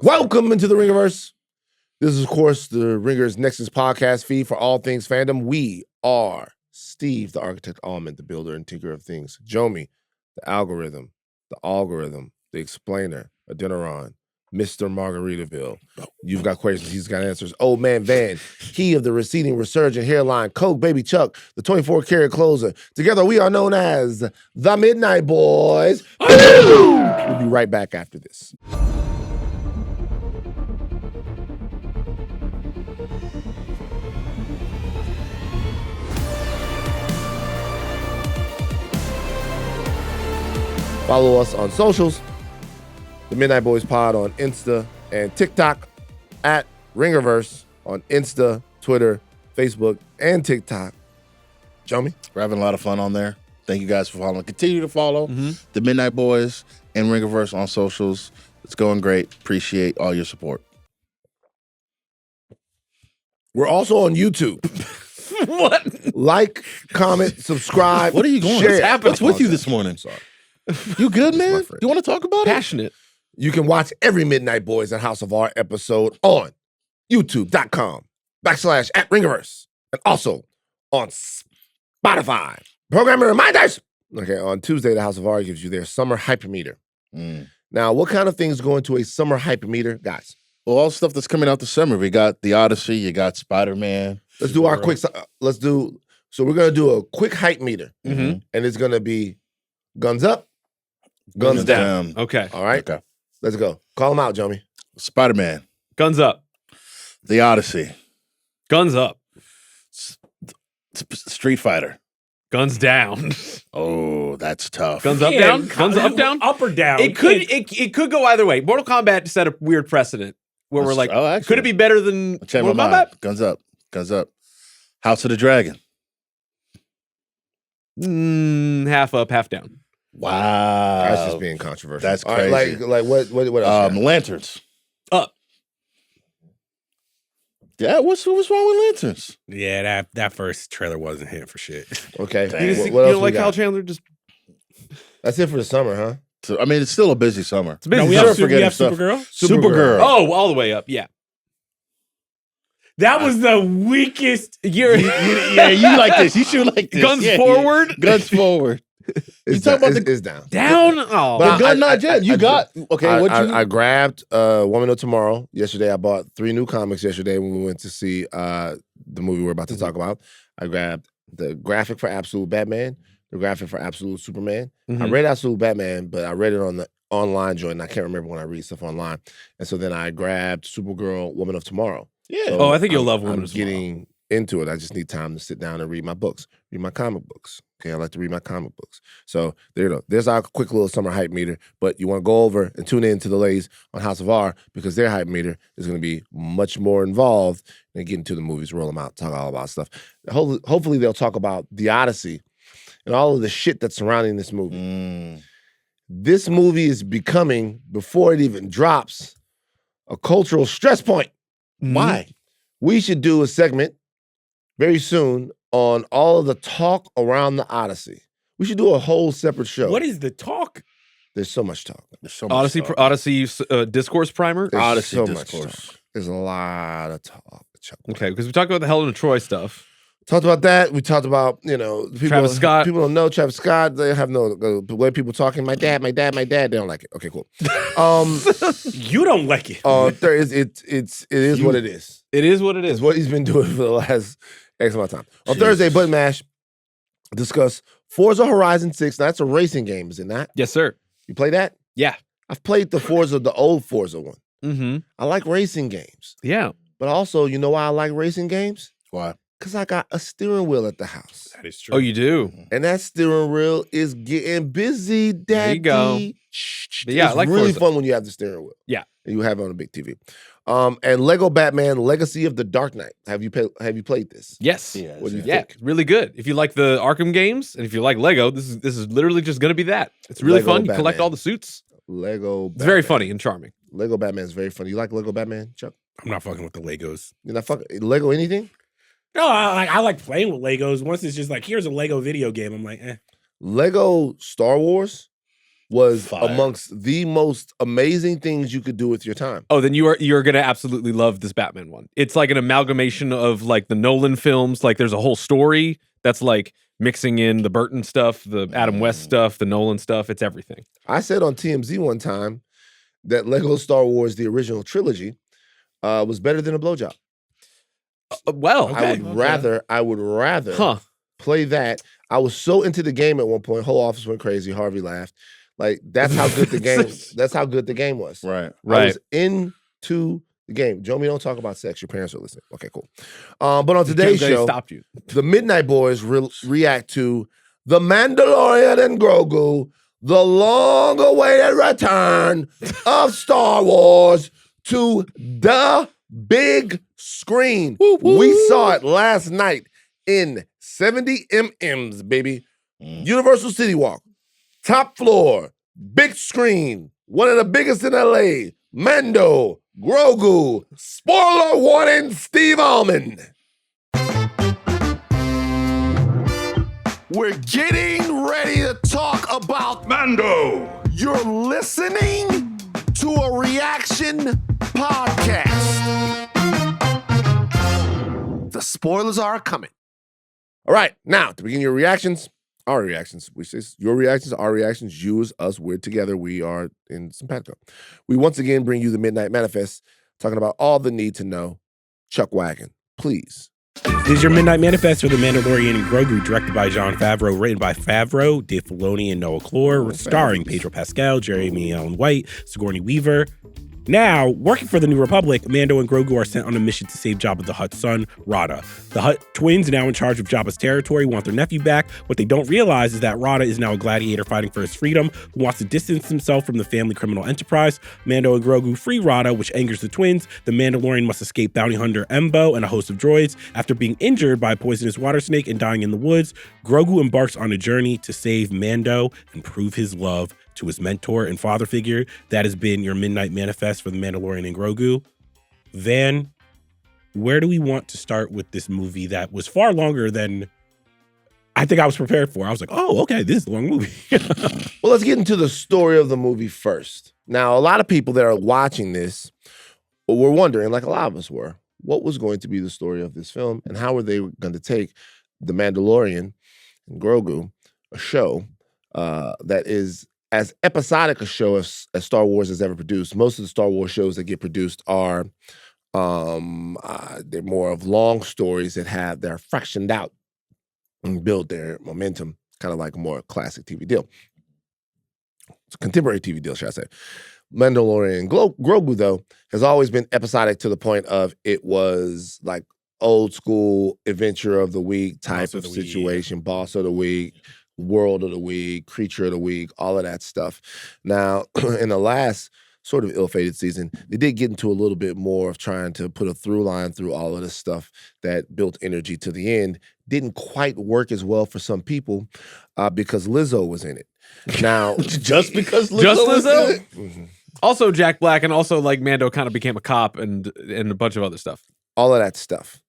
Welcome into the Ringerverse. This is, of course, the Ringers Nexus podcast feed for all things fandom. We are Steve, the architect, Ahlman, the builder and tinker of things. Jomi, the algorithm, the explainer, Adeniran, Mr. Margaritaville. You've got questions, he's got answers. Old Man Van, he of the receding resurgent hairline, Coke, Baby Chuck, the 24-karat closer. Together we are known as the Midnight Boys. We'll be right back after this. Follow us on socials, the Midnight Boys Pod on Insta and TikTok, at Ringerverse on Insta, Twitter, Facebook, and TikTok. Jomi? We're having a lot of fun on there. Thank you guys for following. Continue to follow the Midnight Boys and Ringerverse on socials. It's going great. Appreciate all your support. We're also on YouTube. What? Like, comment, subscribe. What are you going? Share. What's with you this morning? Sorry. You good, man? You want to talk about Passionate. You can watch every Midnight Boys and House of R episode on youtube.com/@Ringerverse and also on Spotify. Programming reminders. Okay, on Tuesday, the House of R gives you their summer hypermeter. Now, what kind of things go into a summer hypermeter, guys? Well, all the stuff that's coming out this summer. We got The Odyssey. You got Spider-Man. Let's do our quick. So we're gonna do a quick hype meter, and it's gonna be guns up, guns down. Okay. All right. Okay. Let's go. Call them out, Jomi. Spider-Man. Guns up. The Odyssey. Guns up. Street Fighter. Guns down. Oh, that's tough. Guns up, down. Guns up, down. Up or down? It could go either way. Mortal Kombat set a weird precedent where we're like, could it be better than Mortal Kombat? Guns up. Guns up. House of the Dragon. Half up, half down. Wow. That's just being controversial. That's All right, crazy. like what else? Lanterns. Up. Yeah, what's wrong with lanterns? Yeah, that first trailer wasn't hitting for shit. Okay. Dang. You What else don't we like got? Kyle Chandler? Just That's it for the summer, huh? So, I mean, it's still a busy summer. it's busy. No, we Sure, have, forgetting we have stuff. Supergirl. Supergirl. Oh, all the way up. Yeah. That was the weakest. You're Yeah, you like this. You should like this. guns Yeah, forward. yeah. Guns forward. It's talking down. about It's down. Down. Oh, But The gun not yet. You got okay. I grabbed Woman of Tomorrow yesterday. I bought 3 new comics yesterday when we went to see the movie we're about to talk about. I grabbed the graphic for Absolute Batman, the graphic for Absolute Superman. I read Absolute Batman, but I read it on the online joint, and I can't remember when I read stuff online. And so then I grabbed Supergirl, Woman of Tomorrow. Yeah. So I think you'll love Woman I'm of Tomorrow. getting into it. I just need time to sit down and read my books, read my comic books. Okay, I like to read my comic books. So there you go. There's our quick little summer hype meter. But you want to go over and tune in to the ladies on House of R because their hype meter is going to be much more involved and get into the movies, roll them out, talk all about stuff. Hopefully they'll talk about The Odyssey and all of the shit that's surrounding this movie. This movie is becoming, before it even drops, a cultural stress point. Why? We should do a segment very soon on all of the talk around the Odyssey. We should do a whole separate show. What is the talk? There's so much talk. There's so much talk. Odyssey discourse primer. There's Odyssey so discourse. much talk. There's a lot of talk. Okay, because we talked about the Helen of Troy stuff. Talked about that. We talked about, people, Travis Scott. People don't know Travis Scott. They have the way people talking. My dad. They don't like it. Okay, cool. You don't like it. It is what it is. It is what it It's is. what he's been doing for the last X amount of time. On Thursday, Button Mash discuss Forza Horizon 6. Now, that's a racing game, is it not? Yes, sir. You play that? Yeah. I've played the old Forza one. Mm-hmm. I like racing games. Yeah. But also, you know why I like racing games? Why? Because I got a steering wheel at the house. That is true. Oh, you do? And that steering wheel is getting busy, Daddy. There you go. But yeah, it's I like really Forza. fun when you have the steering wheel. Yeah. And you have it on a big TV. And Lego Batman Legacy of the Dark Knight. Have you played this? Yes. Yeah. What do you Yeah, think? really good. If you like the Arkham games and if you like Lego, this is literally just going to be that. It's really Lego fun. You collect Batman. all the suits. Lego Batman. It's very funny and charming. Lego Batman is very funny. You like Lego Batman, Chuck? I'm not fucking with the Legos. You're not fucking Lego anything? No, I like playing with Legos. Once it's just like, here's a Lego video game. I'm like, eh. Lego Star Wars was amongst the most amazing things you could do with your time. Oh, then you're gonna absolutely love this Batman one. It's like an amalgamation of like the Nolan films. Like there's a whole story that's like mixing in the Burton stuff, the Adam West stuff, the Nolan stuff. It's everything. I said on TMZ one time that Lego Star Wars, the original trilogy, was better than a blowjob. I would rather play that. I was so into the game at one point. Whole office went crazy. Harvey laughed. Like that's how good the game. That's how good the game was. Right. I was into the game. Jomi, don't talk about sex. Your parents are listening. Okay, cool. But on today's show, the Midnight Boys react to The Mandalorian and Grogu, the long-awaited return of Star Wars to the big screen. Woo-woo. We saw it last night in 70 mm's, baby. Universal City Walk. Top floor, big screen, one of the biggest in LA. Mando, Grogu, spoiler warning, Steve Ahlman. We're getting ready to talk about Mando. You're listening to a reaction podcast. The spoilers are coming. All right, now to begin your reactions. Our reactions, we say your reactions, our reactions, you as us, we're together, we are in simpatico. We once again bring you the Midnight Manifest, talking about all the need to know. Chuck Wagon, please. This is your Midnight Manifest for The Mandalorian and Grogu, directed by Jon Favreau, written by Favreau, Dave Filoni, and Noah Clore, starring Pedro Pascal, Jeremy Allen White, Sigourney Weaver. Now, working for the New Republic, Mando and Grogu are sent on a mission to save Jabba the Hutt's son, Rada. The Hutt twins, now in charge of Jabba's territory, want their nephew back. What they don't realize is that Rada is now a gladiator fighting for his freedom, who wants to distance himself from the family criminal enterprise. Mando and Grogu free Rada, which angers the twins. The Mandalorian must escape bounty hunter Embo and a host of droids. After being injured by a poisonous water snake and dying in the woods, Grogu embarks on a journey to save Mando and prove his love to his mentor and father figure. That has been your Midnight Manifest for The Mandalorian and Grogu. Van, where do we want to start with this movie that was far longer than I think I was prepared for? I was like, oh, okay, this is a long movie. Well, let's get into the story of the movie first. Now, a lot of people that are watching this were wondering, like a lot of us were, what was going to be the story of this film and how were they going to take The Mandalorian and Grogu, a show that is as episodic a show as Star Wars has ever produced. Most of the Star Wars shows that get produced are they're more of long stories that are fractioned out and build their momentum, kind of like a more classic TV deal. It's a contemporary TV deal, should I say. Mandalorian and Grogu, though, has always been episodic to the point of it was like old school adventure of the week type of situation, boss of the week, world of the week, creature of the week, all of that stuff. Now, in the last sort of ill-fated season, they did get into a little bit more of trying to put a through line through all of this stuff that built energy to the end. Didn't quite work as well for some people because Lizzo was in it. Now, just because Lizzo was in it? Mm-hmm. Also Jack Black, and also like Mando kind of became a cop and a bunch of other stuff. All of that stuff.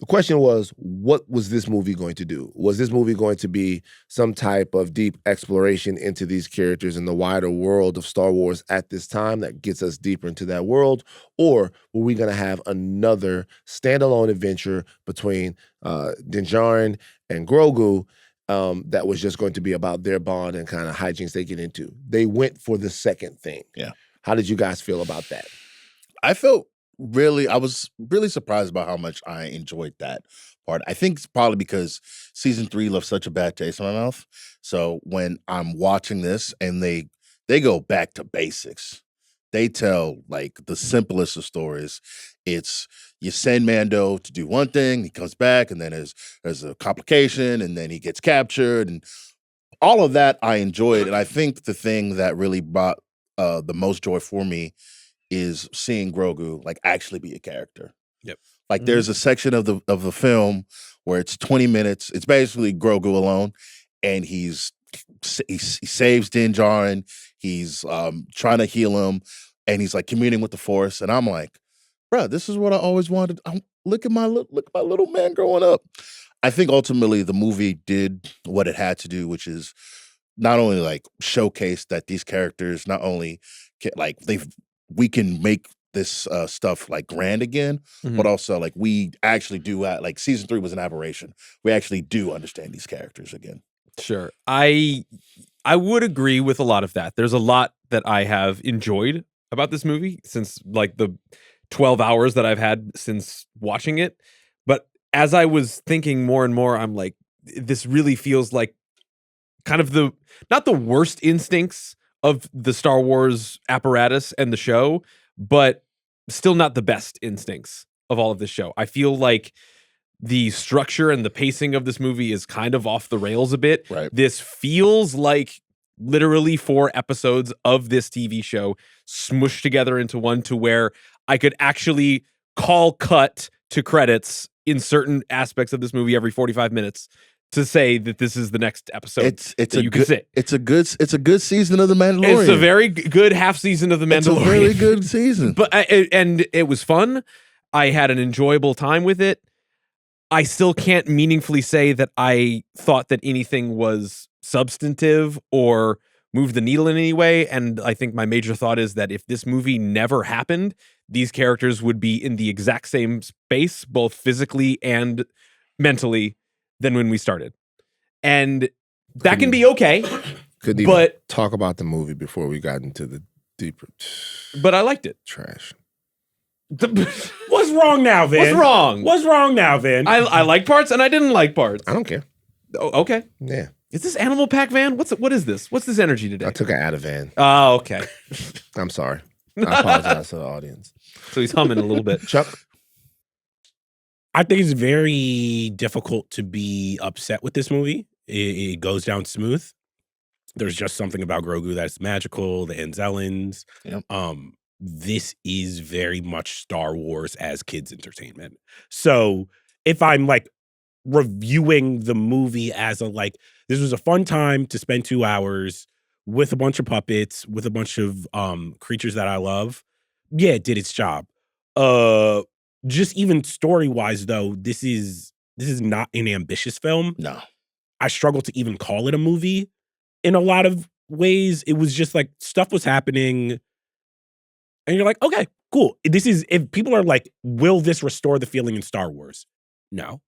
The question was, what was this movie going to do? Was this movie going to be some type of deep exploration into these characters in the wider world of Star Wars at this time that gets us deeper into that world? Or were we going to have another standalone adventure between Din Djarin and Grogu that was just going to be about their bond and kind of hijinks they get into? They went for the second thing. Yeah. How did you guys feel about that? I was really surprised about how much I enjoyed that part. I think it's probably because season 3 left such a bad taste in my mouth. So when I'm watching this and they go back to basics, they tell like the simplest of stories. It's you send Mando to do one thing, he comes back, and then there's a complication, and then he gets captured, and all of that I enjoyed. And I think the thing that really brought the most joy for me is seeing Grogu like actually be a character. Yep. Like there's a section of the film where it's 20 minutes. It's basically Grogu alone, and he saves Din Djarin. He's trying to heal him, and he's like communing with the Force. And I'm like, bro, this is what I always wanted. Look at my little man growing up. I think ultimately the movie did what it had to do, which is not only like showcase that these characters not only can, like we can make this stuff like grand again, but also like we actually do like season 3 was an aberration. We actually do understand these characters again. Sure. I would agree with a lot of that. There's a lot that I have enjoyed about this movie since like the 12 hours that I've had since watching it. But as I was thinking more and more, I'm like, this really feels like kind of not the worst instincts of the Star Wars apparatus and the show, but still not the best instincts of all of this show. I feel like the structure and the pacing of this movie is kind of off the rails a bit. Right. This feels like literally 4 episodes of this TV show smushed together into one, to where I could actually call cut to credits in certain aspects of this movie every 45 minutes to say that this is the next episode. It's a good season of The Mandalorian. It's a very good half season of The Mandalorian. It's a really good season. But and it was fun. I had an enjoyable time with it. I still can't meaningfully say that I thought that anything was substantive or moved the needle in any way. And I think my major thought is that if this movie never happened, these characters would be in the exact same space, both physically and mentally, than when we started. And that can be okay. Couldn't even talk about the movie before we got into the deeper. But I liked it. Trash. What's wrong now, Vin? What's wrong? What's wrong now, Vin? I like parts and I didn't like parts. I don't care. Oh, okay. Yeah. Is this Animal Pack Van? What is this? What's this energy today? I took an Ativan. Oh, okay. I'm sorry. I apologize to the audience. So he's humming a little bit. Chuck? I think it's very difficult to be upset with this movie. It goes down smooth. There's just something about Grogu that's magical, the Anzellans. Yep. This is very much Star Wars as kids' entertainment. So if I'm like reviewing the movie as this was a fun time to spend 2 hours with a bunch of puppets, with a bunch of creatures that I love, yeah, it did its job. Just even story-wise, though, this is not an ambitious film. No. I struggle to even call it a movie in a lot of ways. It was just like stuff was happening and you're like, okay, cool. If people are like, will this restore the feeling in Star Wars? No.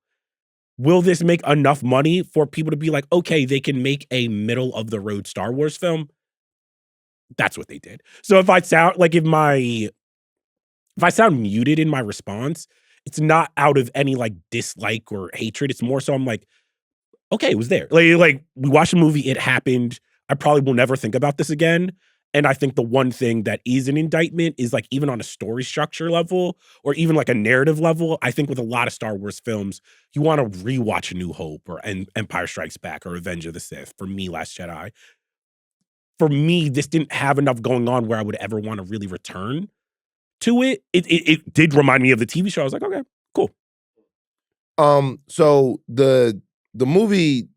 Will this make enough money for people to be like, okay, they can make a middle of the road Star Wars film? That's what they did. So if I sound like if I sound muted in my response, it's not out of any like dislike or hatred. It's more so I'm like, okay, it was there. Like we watched a movie, it happened. I probably will never think about this again. And I think the one thing that is an indictment is like even on a story structure level or even like a narrative level, I think with a lot of Star Wars films, you want to rewatch A New Hope or Empire Strikes Back or Revenge of the Sith. For me, Last Jedi. For me, this didn't have enough going on where I would ever want to really return to it. It did remind me of the TV show. I was like, okay, cool. So the movie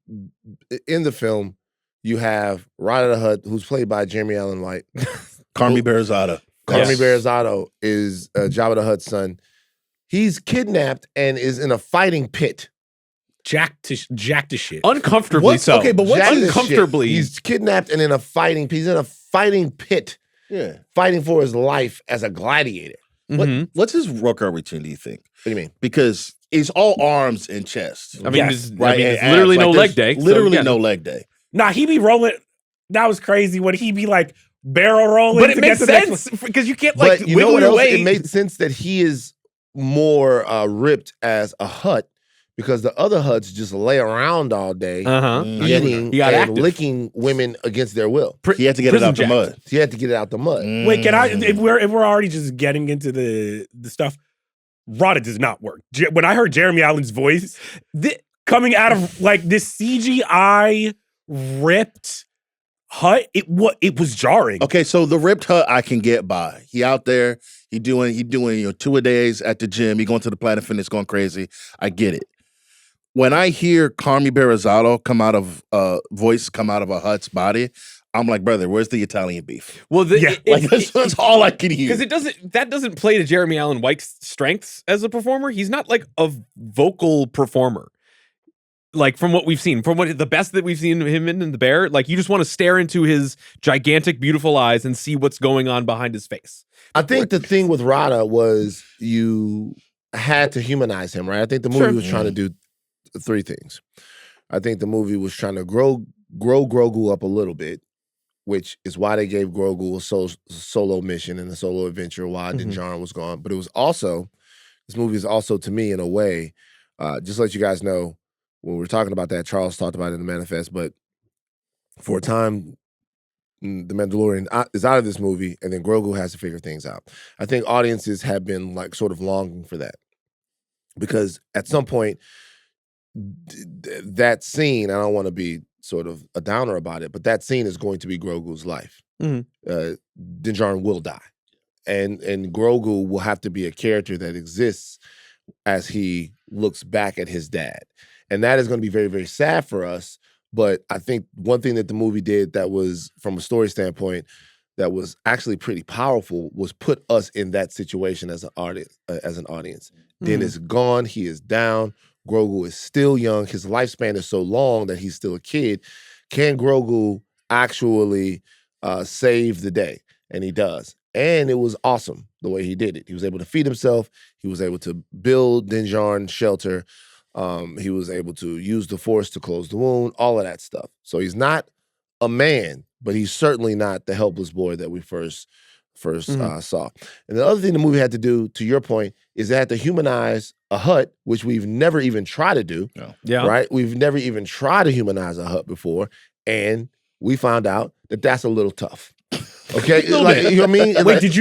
in the film, you have Rada the Hutt, who's played by Jeremy Allen White. Carmi Berzada. Carmi Berzada is Jabba the Hutt's son. He's kidnapped and is in a fighting pit. Jacked to shit. Uncomfortably so. Okay, but what's uncomfortably? He's kidnapped and in a fighting pit. He's in a fighting pit. Yeah. Fighting for his life as a gladiator. What's his worker routine, do you think? What do you mean? Because it's all arms and chest. I mean, Yes. it's literally no leg day. Literally so, yeah. no leg day. Nah, he be rolling. That was crazy when he be like barrel rolling. But it to makes get to the next sense because you can't But like you know wiggle what your else? way. It made sense that he is more ripped as a Hutt because the other Hutts just lay around all day eating He got and active. licking women against their will. He had to get it out the mud. He had to get it out the mud. Wait, can I? If we're already just getting into the stuff, Rada does not work. When I heard Jeremy Allen's voice coming out of like this CGI ripped Hutt, it was jarring. Okay, so the ripped Hutt I can get by. He out there, he doing 2-a-days at the gym. He going to the Planet Fitness, going crazy. I get it. When I hear Carmi Berzada voice come out of a Hutt's body, I'm like, brother, where's the Italian beef? Well, That's all I can hear. Because that doesn't play to Jeremy Allen White's strengths as a performer. He's not like a vocal performer. like from what we've seen, from what the best that we've seen him in the Bear, like you just want to stare into his gigantic, beautiful eyes and see what's going on behind his face. I think the thing with Rada was you had to humanize him, right? I think the movie was trying to do three things. I think the movie was trying to grow Grogu up a little bit, which is why they gave Grogu a solo mission and a solo adventure while Din Djarin was gone. But it was also, this movie is also, to me, in a way, just to let you guys know, when we were talking about that, Charles talked about it in the manifest, but for a time, the Mandalorian is out of this movie, and then Grogu has to figure things out. I think audiences have been like sort of longing for that. Because at some point, that scene, I don't want to be sort of a downer about it, but that scene is going to be Grogu's life. Din Djarin will die. And Grogu will have to be a character that exists as he looks back at his dad. And that is going to be very, very sad for us. But I think one thing that the movie did that was, from a story standpoint, that was actually pretty powerful was put us in that situation as an audience. Din is gone. He is down. Grogu is still young. His lifespan is so long that he's still a kid. Can Grogu actually save the day? And he does. And it was awesome the way he did it. He was able to feed himself. He was able to build Din Djarin's shelter. He was able to use the Force to close the wound, all of that stuff. So he's not a man, but he's certainly not the helpless boy that we first saw. And the other thing the movie had to do, to your point, is it had to humanize a Hutt, which we've never even tried to do. No. Yeah. Right? We've never even tried to humanize a Hutt before, and we found out that that's a little tough. Okay, like, you know what I mean? Wait, did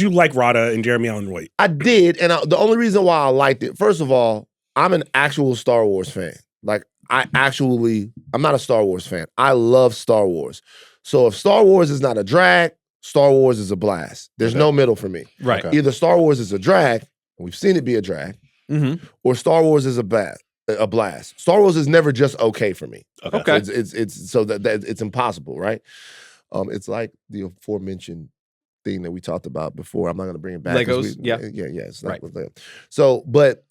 you like Rada and Jeremy Allen White? I did, and the only reason why I liked it, first of all, I'm an actual Star Wars fan. Like, I'm not a Star Wars fan. I love Star Wars. So if Star Wars is not a drag, Star Wars is a blast. There's no middle for me. Right. Okay. Either Star Wars is a drag, and we've seen it be a drag, or Star Wars is a blast. Star Wars is never just okay for me. Okay. It's so that it's impossible, right? It's like the aforementioned thing that we talked about before. I'm not going to bring it back. Legos, yeah. It's not right. So, but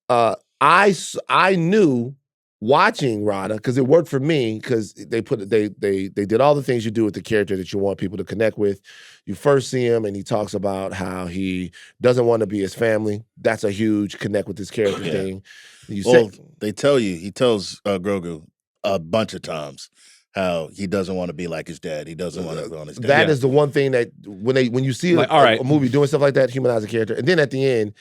I knew watching Rada, because it worked for me, because they did all the things you do with the character that you want people to connect with. You first see him and he talks about how he doesn't want to be his family. That's a huge connect with this character thing. He tells Grogu a bunch of times how he doesn't want to be like his dad. He doesn't want to be on his dad. That is the one thing that when you see a movie doing stuff like that, humanize a character, and then at the end,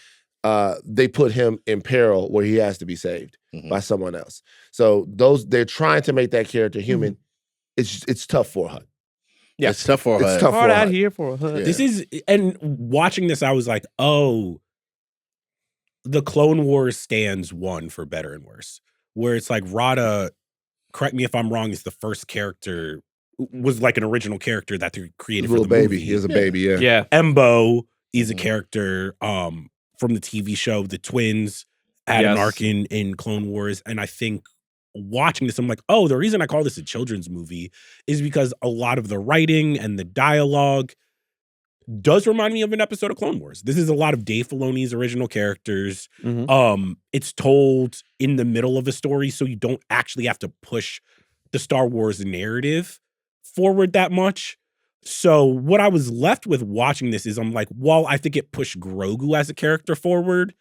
they put him in peril where he has to be saved by someone else. So they're trying to make that character human. It's tough for a Hutt. Yeah, it's tough for a Hutt. It's tough for a Hutt. Here for a Hutt. Yeah. This is, and watching this, I was like, oh, the Clone Wars stands one for better and worse. Where it's like Rada, correct me if I'm wrong, is the first character, was like an original character that they created for the baby. movie. He is a baby, yeah. Yeah. Embo is a character from the TV show The Twins, Adam Arkin in Clone Wars. And I think watching this, I'm like, oh, the reason I call this a children's movie is because a lot of the writing and the dialogue does remind me of an episode of Clone Wars. This is a lot of Dave Filoni's original characters. It's told in the middle of a story, so you don't actually have to push the Star Wars narrative forward that much. So what I was left with watching this is I'm like, while I think it pushed Grogu as a character forward,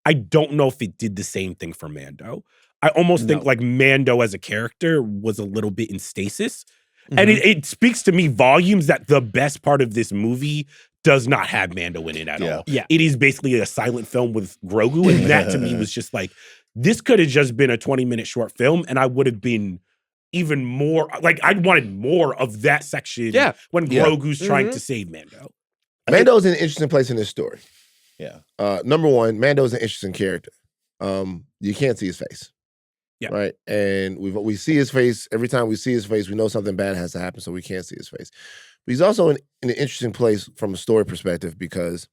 I don't know if it did the same thing for Mando. I almost think like Mando as a character was a little bit in stasis. And it speaks to me volumes that the best part of this movie does not have Mando in it at all. Yeah. It is basically a silent film with Grogu. And that to me was just like, this could have just been a 20-minute short film and I would have been even more, like I wanted more of that section when Grogu's trying to save Mando. Mando's in an interesting place in this story. Yeah. Number one, Mando's an interesting character. You can't see his face. Yeah. Right. And we see his face. Every time we see his face, we know something bad has to happen, so we can't see his face. But he's also in an interesting place from a story perspective because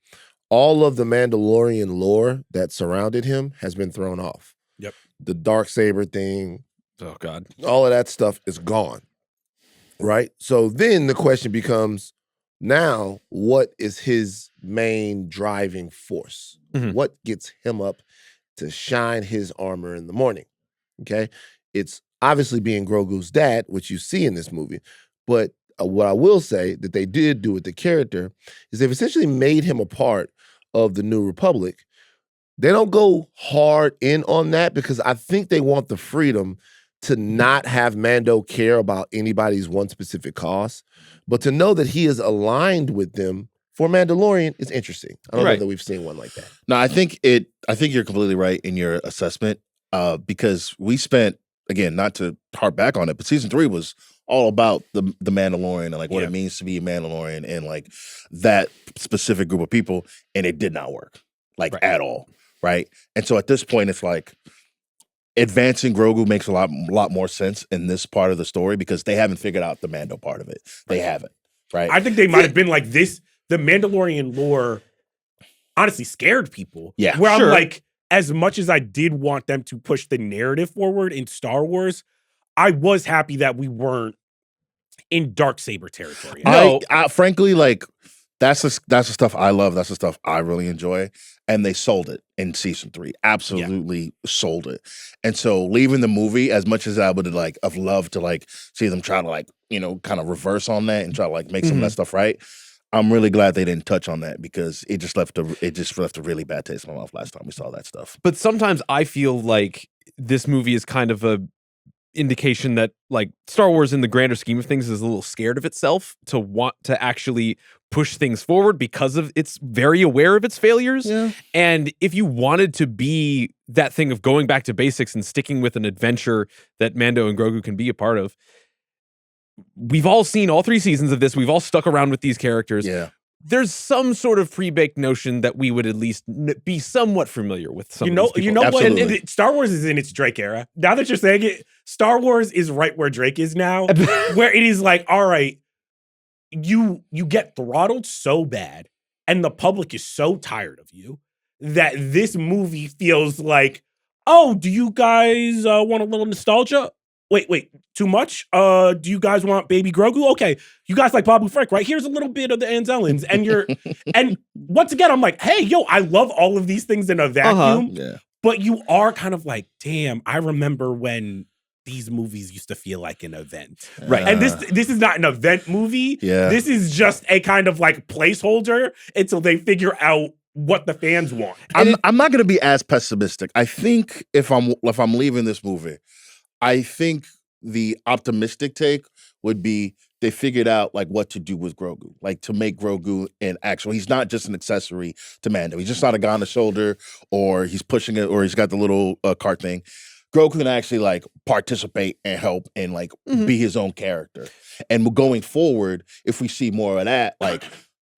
all of the Mandalorian lore that surrounded him has been thrown off. Yep. The Darksaber thing. Oh, God. All of that stuff is gone. Right? So then the question becomes, now, what is his main driving force? What gets him up to shine his armor in the morning? Okay, it's obviously being Grogu's dad, which you see in this movie. But what I will say that they did do with the character is they've essentially made him a part of the New Republic. They don't go hard in on that because I think they want the freedom to not have Mando care about anybody's one specific cause, but to know that he is aligned with them for Mandalorian is interesting. I don't know that we've seen one like that. No, I think you're completely right in your assessment because we spent, again, not to harp back on it, but season 3 was all about the Mandalorian and like what it means to be a Mandalorian and like that specific group of people, and it did not work at all, right? And so at this point, it's like advancing Grogu makes a lot more sense in this part of the story because they haven't figured out the Mando part of it. They haven't, right? I think they might have been like this. The Mandalorian lore honestly scared people. Yeah, where I'm like, as much as I did want them to push the narrative forward in Star Wars, I was happy that we weren't in Darksaber territory. No, I frankly, like that's the stuff I love. That's the stuff I really enjoy. And they sold it in season 3. Absolutely sold it. And so leaving the movie, as much as I would have loved to like see them try to like, kind of reverse on that and try to like make some of that stuff right. I'm really glad they didn't touch on that because it just left a really bad taste in my mouth last time we saw that stuff. But sometimes I feel like this movie is kind of a indication that like Star Wars in the grander scheme of things is a little scared of itself to want to actually push things forward because of it's very aware of its failures. Yeah. And if you wanted to be that thing of going back to basics and sticking with an adventure that Mando and Grogu can be a part of, we've all seen all 3 seasons of this. We've all stuck around with these characters. Yeah. There's some sort of pre-baked notion that we would at least be somewhat familiar with some of these people. You know what? Absolutely. And Star Wars is in its Drake era. Now that you're saying it, Star Wars is right where Drake is now, where it is like, all right, you get throttled so bad and the public is so tired of you that this movie feels like, oh, do you guys want a little nostalgia? Wait, too much? Do you guys want baby Grogu? Okay, you guys like Babu Frick, right? Here's a little bit of the Anzellans. And once again, I'm like, hey, yo, I love all of these things in a vacuum. Yeah. But you are kind of like, damn, I remember when these movies used to feel like an event. Right. And this is not an event movie. Yeah. This is just a kind of like placeholder until they figure out what the fans want. I'm not gonna be as pessimistic. I think if I'm leaving this movie, I think the optimistic take would be they figured out like what to do with Grogu, like to make Grogu an actual. He's not just an accessory to Mando. He's just not a guy on the shoulder, or he's pushing it, or he's got the little cart thing. Grogu can actually like participate and help and like be his own character. And going forward, if we see more of that, like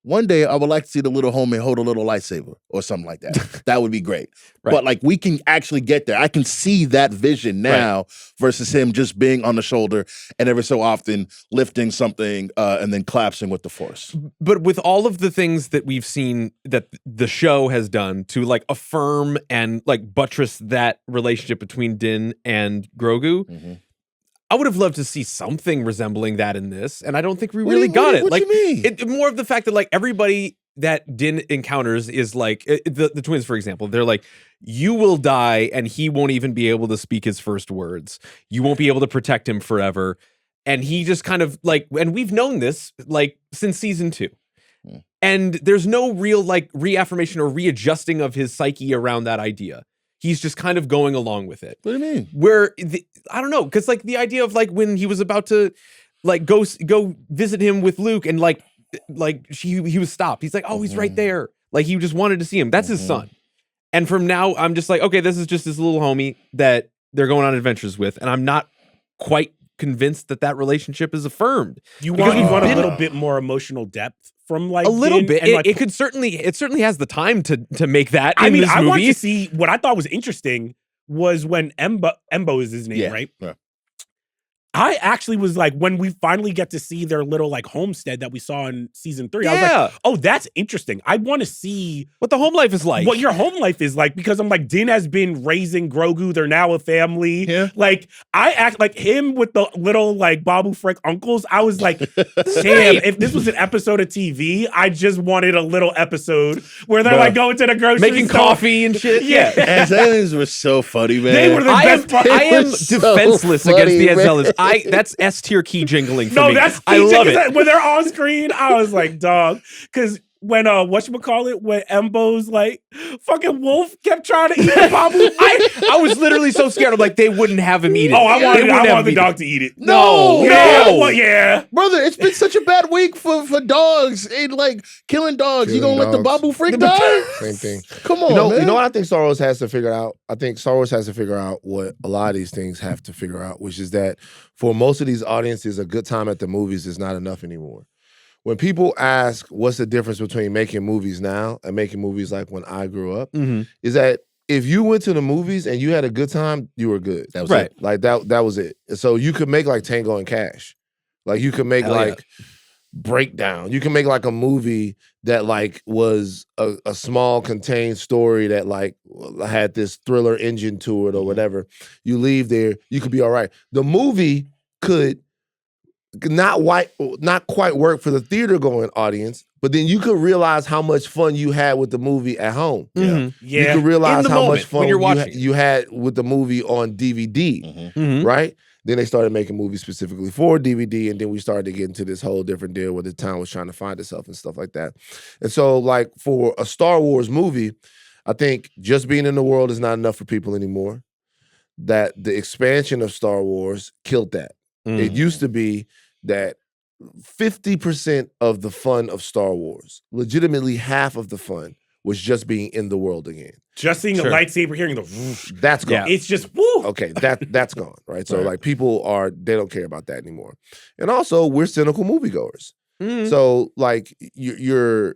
one day I would like to see the little homie hold a little lightsaber or something like that. That would be great. Right. But like we can actually get there. I can see that vision now versus him just being on the shoulder and every so often lifting something and then collapsing with the Force. But with all of the things that we've seen that the show has done to like affirm and like buttress that relationship between Din and Grogu, I would have loved to see something resembling that in this, and I don't think we really got it. What like, do you mean? More of the fact that like everybody that Din encounters is like the twins, for example. They're like, you will die, and he won't even be able to speak his first words. You won't be able to protect him forever, and he just kind of like, and we've known this like since season 2. And there's no real like reaffirmation or readjusting of his psyche around that idea. He's just kind of going along with it. What do you mean? Where I don't know, because like the idea of like when he was about to like go visit him with Luke and like he was stopped. He's like, oh, he's right there. Like he just wanted to see him. That's his son. And from now, I'm just like, okay, this is just this little homie that they're going on adventures with, and I'm not quite convinced that relationship is affirmed. You want a little bit more emotional depth from like a little Din, bit. and, like, It certainly has the time to make that. I in mean, this I movie. want to see what I thought was interesting was when Embo is his name, right? Yeah. I actually was like, when we finally get to see their little like homestead that we saw in season 3, I was like, oh, that's interesting. I want to see what the home life is like. What your home life is like, because I'm like, Din has been raising Grogu. They're now a family. Yeah. Like, I act like him with the little like Babu Frick uncles. I was like, damn, if this was an episode of TV, I just wanted a little episode where they're like going to the grocery making store. coffee and shit. Yeah. And aliens were so funny, man. They were the best part. I am so defenseless funny, against the man. aliens. That's S tier key jingling for No, me. that's I love it. when they're on screen. I was like, dog, because when whatchamacallit, when Embo's like fucking wolf kept trying to eat the Babu. I was literally so scared. I'm like, they wouldn't have him eat it. Oh, I They wanted wouldn't have the him dog eat to eat it. No. Yeah. Brother, it's been such a bad week for dogs and like killing dogs. You Killing gonna let the dogs. Babu Frick die? Same thing. Come on, man. You know what I think Star Wars has to figure out? I think Star Wars has to figure out what a lot of these things have to figure out, which is that for most of these audiences, a good time at the movies is not enough anymore. When people ask what's the difference between making movies now and making movies like when I grew up, is that if you went to the movies and you had a good time, you were good. That was Right. it. Like that was it. So you could make like Tango and Cash. Like you could make Hell like Breakdown. You can make like a movie that like was a small contained story that like had this thriller engine to it or whatever. You leave there, you could be all right. The movie could not quite work for the theater going audience, but then you could realize how much fun you had with the movie at home. Mhm. You could realize In the how moment, much fun when you're watching it. you had with the movie on DVD, Mhm. right? Then they started making movies specifically for DVD, and then we started to get into this whole different deal where the town was trying to find itself and stuff like that. And so, like, for a Star Wars movie, I think just being in the world is not enough for people anymore. That the expansion of Star Wars killed that. It used to be that 50% of the fun of Star Wars, legitimately half of the fun, was just being in the world again. Just seeing Sure. a lightsaber, hearing the whoosh. That's gone. It's just woo. Okay, that's gone, right? So Right. like people they don't care about that anymore. And also we're cynical moviegoers. Mhm. So like you're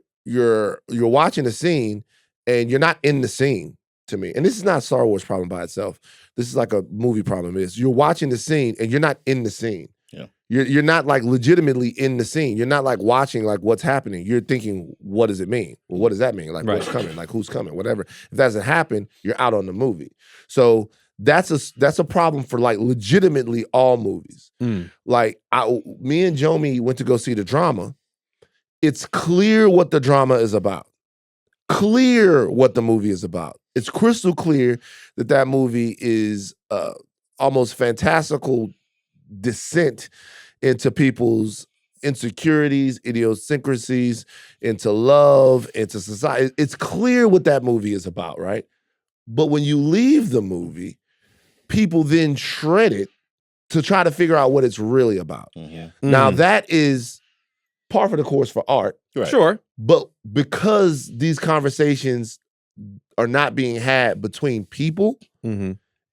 watching a scene and you're not in the scene to me. And this is not a Star Wars problem by itself. This is like a movie problem. You're watching the scene and you're not in the scene. Yeah. You're not like legitimately in the scene. You're not like watching like what's happening. You're thinking, what does it mean? Well, what does that mean? Like what's coming? Like who's coming? Whatever. If that doesn't happen, you're out on the movie. So that's a problem for like legitimately all movies. Like me and Jomi went to go see the drama. It's clear what the drama is about. Clear what the movie is about. It's crystal clear that movie is almost fantastical descent into people's insecurities, idiosyncrasies, into love, into society. It's clear what that movie is about, right? But when you leave the movie, people then shred it to try to figure out what it's really about. Now, that is par for the course for art. Right. Sure. But because these conversations are not being had between people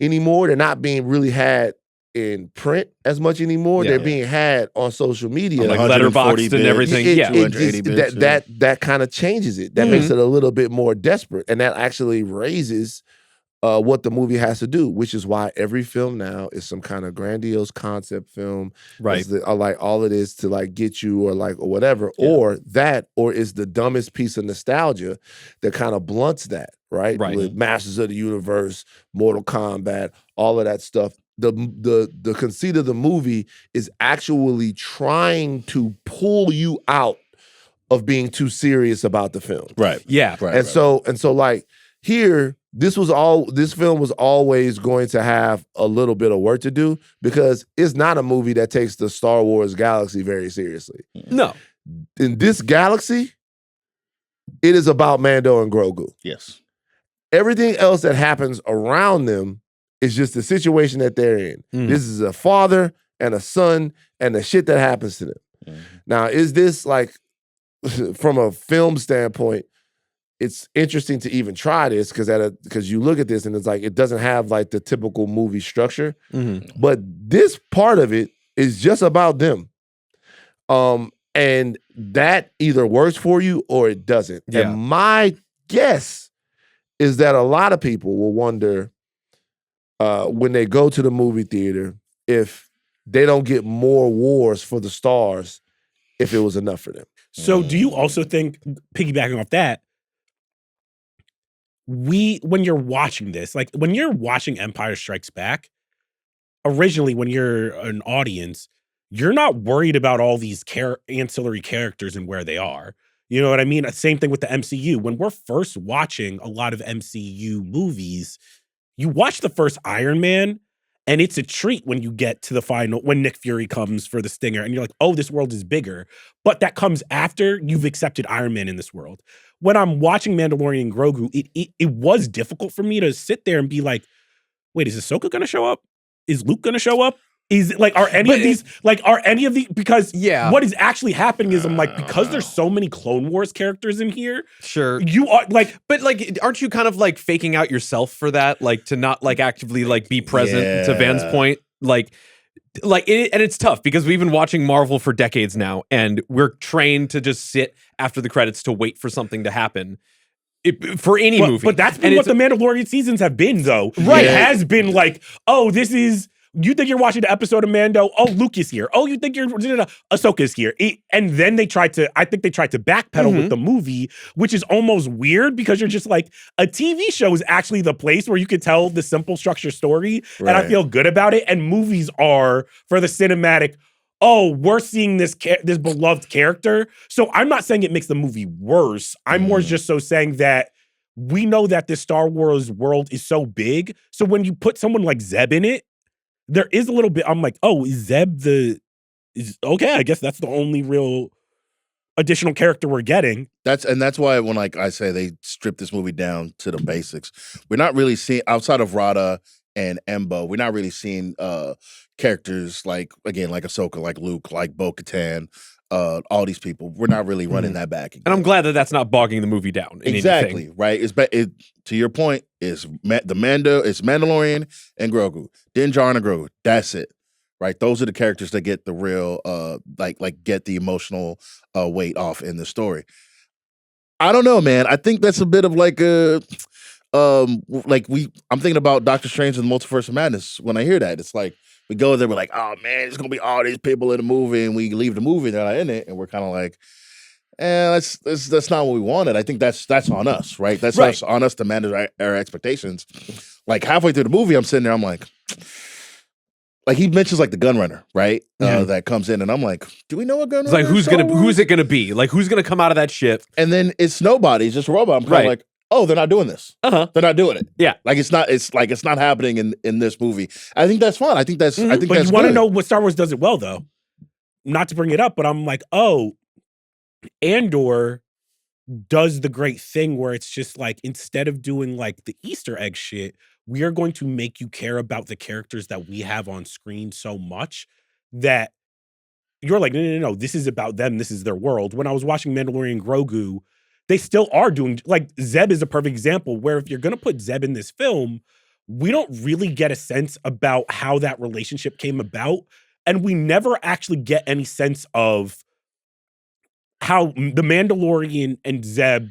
anymore, they're not being really had in print as much anymore. Yeah. They're being had on social media. Like 140 letterboxed and bits. everything. It- Yeah. it 280 just- bits, that kind of changes it. That makes it a little bit more desperate, and that actually raises what the movie has to do, which is why every film now is some kind of grandiose concept film, Right. like all it is to like get you or whatever, or is the dumbest piece of nostalgia that kind of blunts that, right? Right. With Masters of the Universe, Mortal Kombat, all of that stuff. The conceit of the movie is actually trying to pull you out of being too serious about the film. Right. Yeah. Right. And so like here, this film was always going to have a little bit of work to do because it's not a movie that takes the Star Wars galaxy very seriously. No. In this galaxy, it is about Mando and Grogu. Yes. Everything else that happens around them is just the situation that they're in. This is a father and a son and the shit that happens to them. Now, is this like, from a film standpoint, it's interesting to even try this because you look at this and it's like it doesn't have like the typical movie structure, but this part of it is just about them, and that either works for you or it doesn't. Yeah. And my guess is that a lot of people will wonder when they go to the movie theater if they don't get more wars for the stars if it was enough for them. So do you also think, piggybacking off that, when you're watching this, like when you're watching Empire Strikes Back, originally when you're an audience, you're not worried about all these ancillary characters and where they are. You know what I mean? Same thing with the MCU. When we're first watching a lot of MCU movies, you watch the first Iron Man, and it's a treat when you get to the final, when Nick Fury comes for the stinger, and you're like, oh, this world is bigger. But that comes after you've accepted Iron Man in this world. When I'm watching Mandalorian and Grogu, it was difficult for me to sit there and be like, wait, is Ahsoka going to show up? Is Luke going to show up? Are any of these, because what is actually happening is I'm like, because there's so many Clone Wars characters in here. Sure. You are like, but like, aren't you kind of like faking out yourself for that? Like to not like actively like be present to Van's point? And it's tough because we've been watching Marvel for decades now and we're trained to just sit after the credits to wait for something to happen. For any movie. But that's been what the Mandalorian seasons have been, though. Right. It has been like, oh, you think you're watching the episode of Mando? Oh, Luke is here. Oh, you think Ahsoka's here. And then I think they tried to backpedal with the movie, which is almost weird because you're just like, a TV show is actually the place where you can tell the simple structure story. Right. And I feel good about it. And movies are for the cinematic, oh, we're seeing this beloved character. So I'm not saying it makes the movie worse. I'm more just so saying that we know that this Star Wars world is so big. So when you put someone like Zeb in it, there is a little bit, I'm like, oh, is Zeb okay, I guess that's the only real additional character we're getting. That's why when I say they stripped this movie down to the basics, we're not really seeing, outside of Rada and Embo, we're not really seeing characters like Ahsoka, like Luke, like Bo-Katan, all these people. We're not really running that back again. And I'm glad that that's not bogging the movie down. Exactly, anything. Right? To your point, it's Mandalorian and Grogu. Din Djarin and Grogu. That's it. Right? Those are the characters that get the real, get the emotional weight off in the story. I don't know, man. I think that's a bit of like a... I'm thinking about Doctor Strange and the Multiverse of Madness. When I hear that, it's like we go there, we're like, oh man, there's gonna be all these people in the movie, and we leave the movie, they're not in it, and we're kind of like, that's not what we wanted. I think that's on us, right? That's right. On us to manage our expectations. Like halfway through the movie, I'm sitting there, I'm like he mentions like the gunrunner, right? That comes in, and I'm like, do we know a gunrunner? It's like who's it gonna be? Like who's gonna come out of that ship? And then it's nobody, it's just a robot. I'm kind of like, oh, they're not doing this. They're not doing it. Yeah. It's not happening in this movie. I think that's fun. I think that's but you want to know what Star Wars does it well, though. Not to bring it up, but I'm like, oh, Andor does the great thing where it's just like, instead of doing like the Easter egg shit, we are going to make you care about the characters that we have on screen so much that you're like, no, this is about them. This is their world. When I was watching Mandalorian and Grogu, they still are doing, like, Zeb is a perfect example where if you're going to put Zeb in this film, we don't really get a sense about how that relationship came about. And we never actually get any sense of how the Mandalorian and Zeb,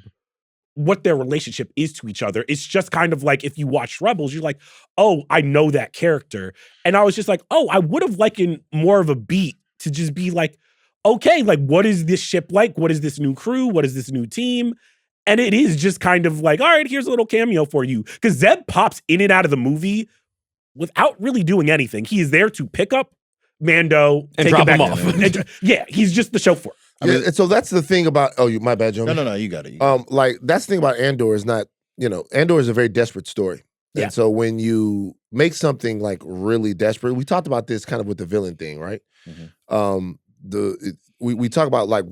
what their relationship is to each other. It's just kind of like, if you watch Rebels, you're like, oh, I know that character. And I was just like, oh, I would have likened more of a beat to just be like, okay, like, what is this ship like? What is this new crew? What is this new team? And it is just kind of like, all right, here's a little cameo for you. Because Zeb pops in and out of the movie without really doing anything. He is there to pick up Mando and drop him off. He's just the chauffeur. And so that's the thing about, my bad, Jomi. No, you got it. That's the thing about Andor is not, Andor is a very desperate story. And so when you make something like really desperate, we talked about this kind of with the villain thing, right? We talk about like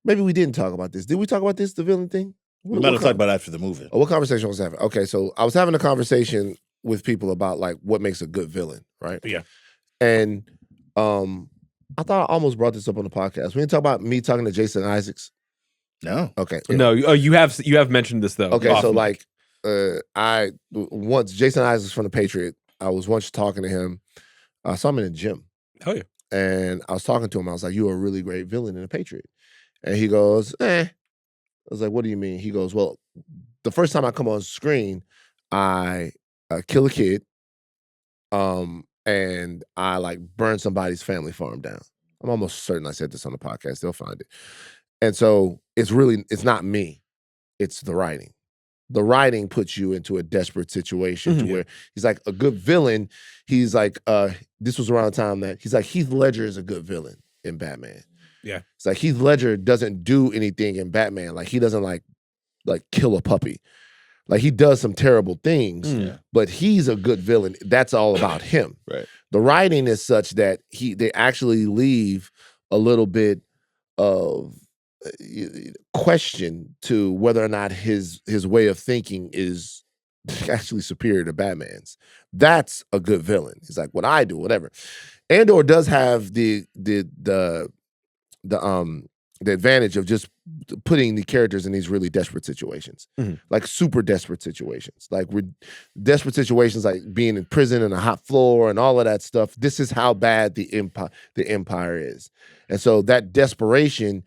maybe we didn't talk about this. Did we talk about this, the villain thing? We might have talked about it after the movie. What conversation was I having? Okay, so I was having a conversation with people about like what makes a good villain, right? Yeah. And I thought I almost brought this up on the podcast. We didn't talk about me talking to Jason Isaacs. No. Okay. No, you have mentioned this though. Okay, so like once Jason Isaacs from The Patriot, I was once talking to him. I saw him in the gym. Oh yeah. And I was talking to him. I was like, "You're a really great villain in The Patriot." And he goes, I was like, "What do you mean?" He goes, "Well, the first time I come on screen, I kill a kid, and I like burn somebody's family farm down. I'm almost certain I said this on the podcast. They'll find it. And so it's not me. It's the writing. The writing puts you into a desperate situation to where he's like a good villain. He's like, this was around the time that he's like, Heath Ledger is a good villain in Batman. Yeah. It's like Heath Ledger doesn't do anything in Batman. Like he doesn't like kill a puppy. Like he does some terrible things, but he's a good villain. That's all about him. Right. The writing is such that they actually leave a little bit of question to whether or not his way of thinking is actually superior to Batman's. That's a good villain. He's like, what I do, whatever. Andor does have the advantage of just putting the characters in these really desperate situations, like super desperate situations, like desperate situations, like being in prison and a hot floor and all of that stuff. This is how bad the empire is, and so that desperation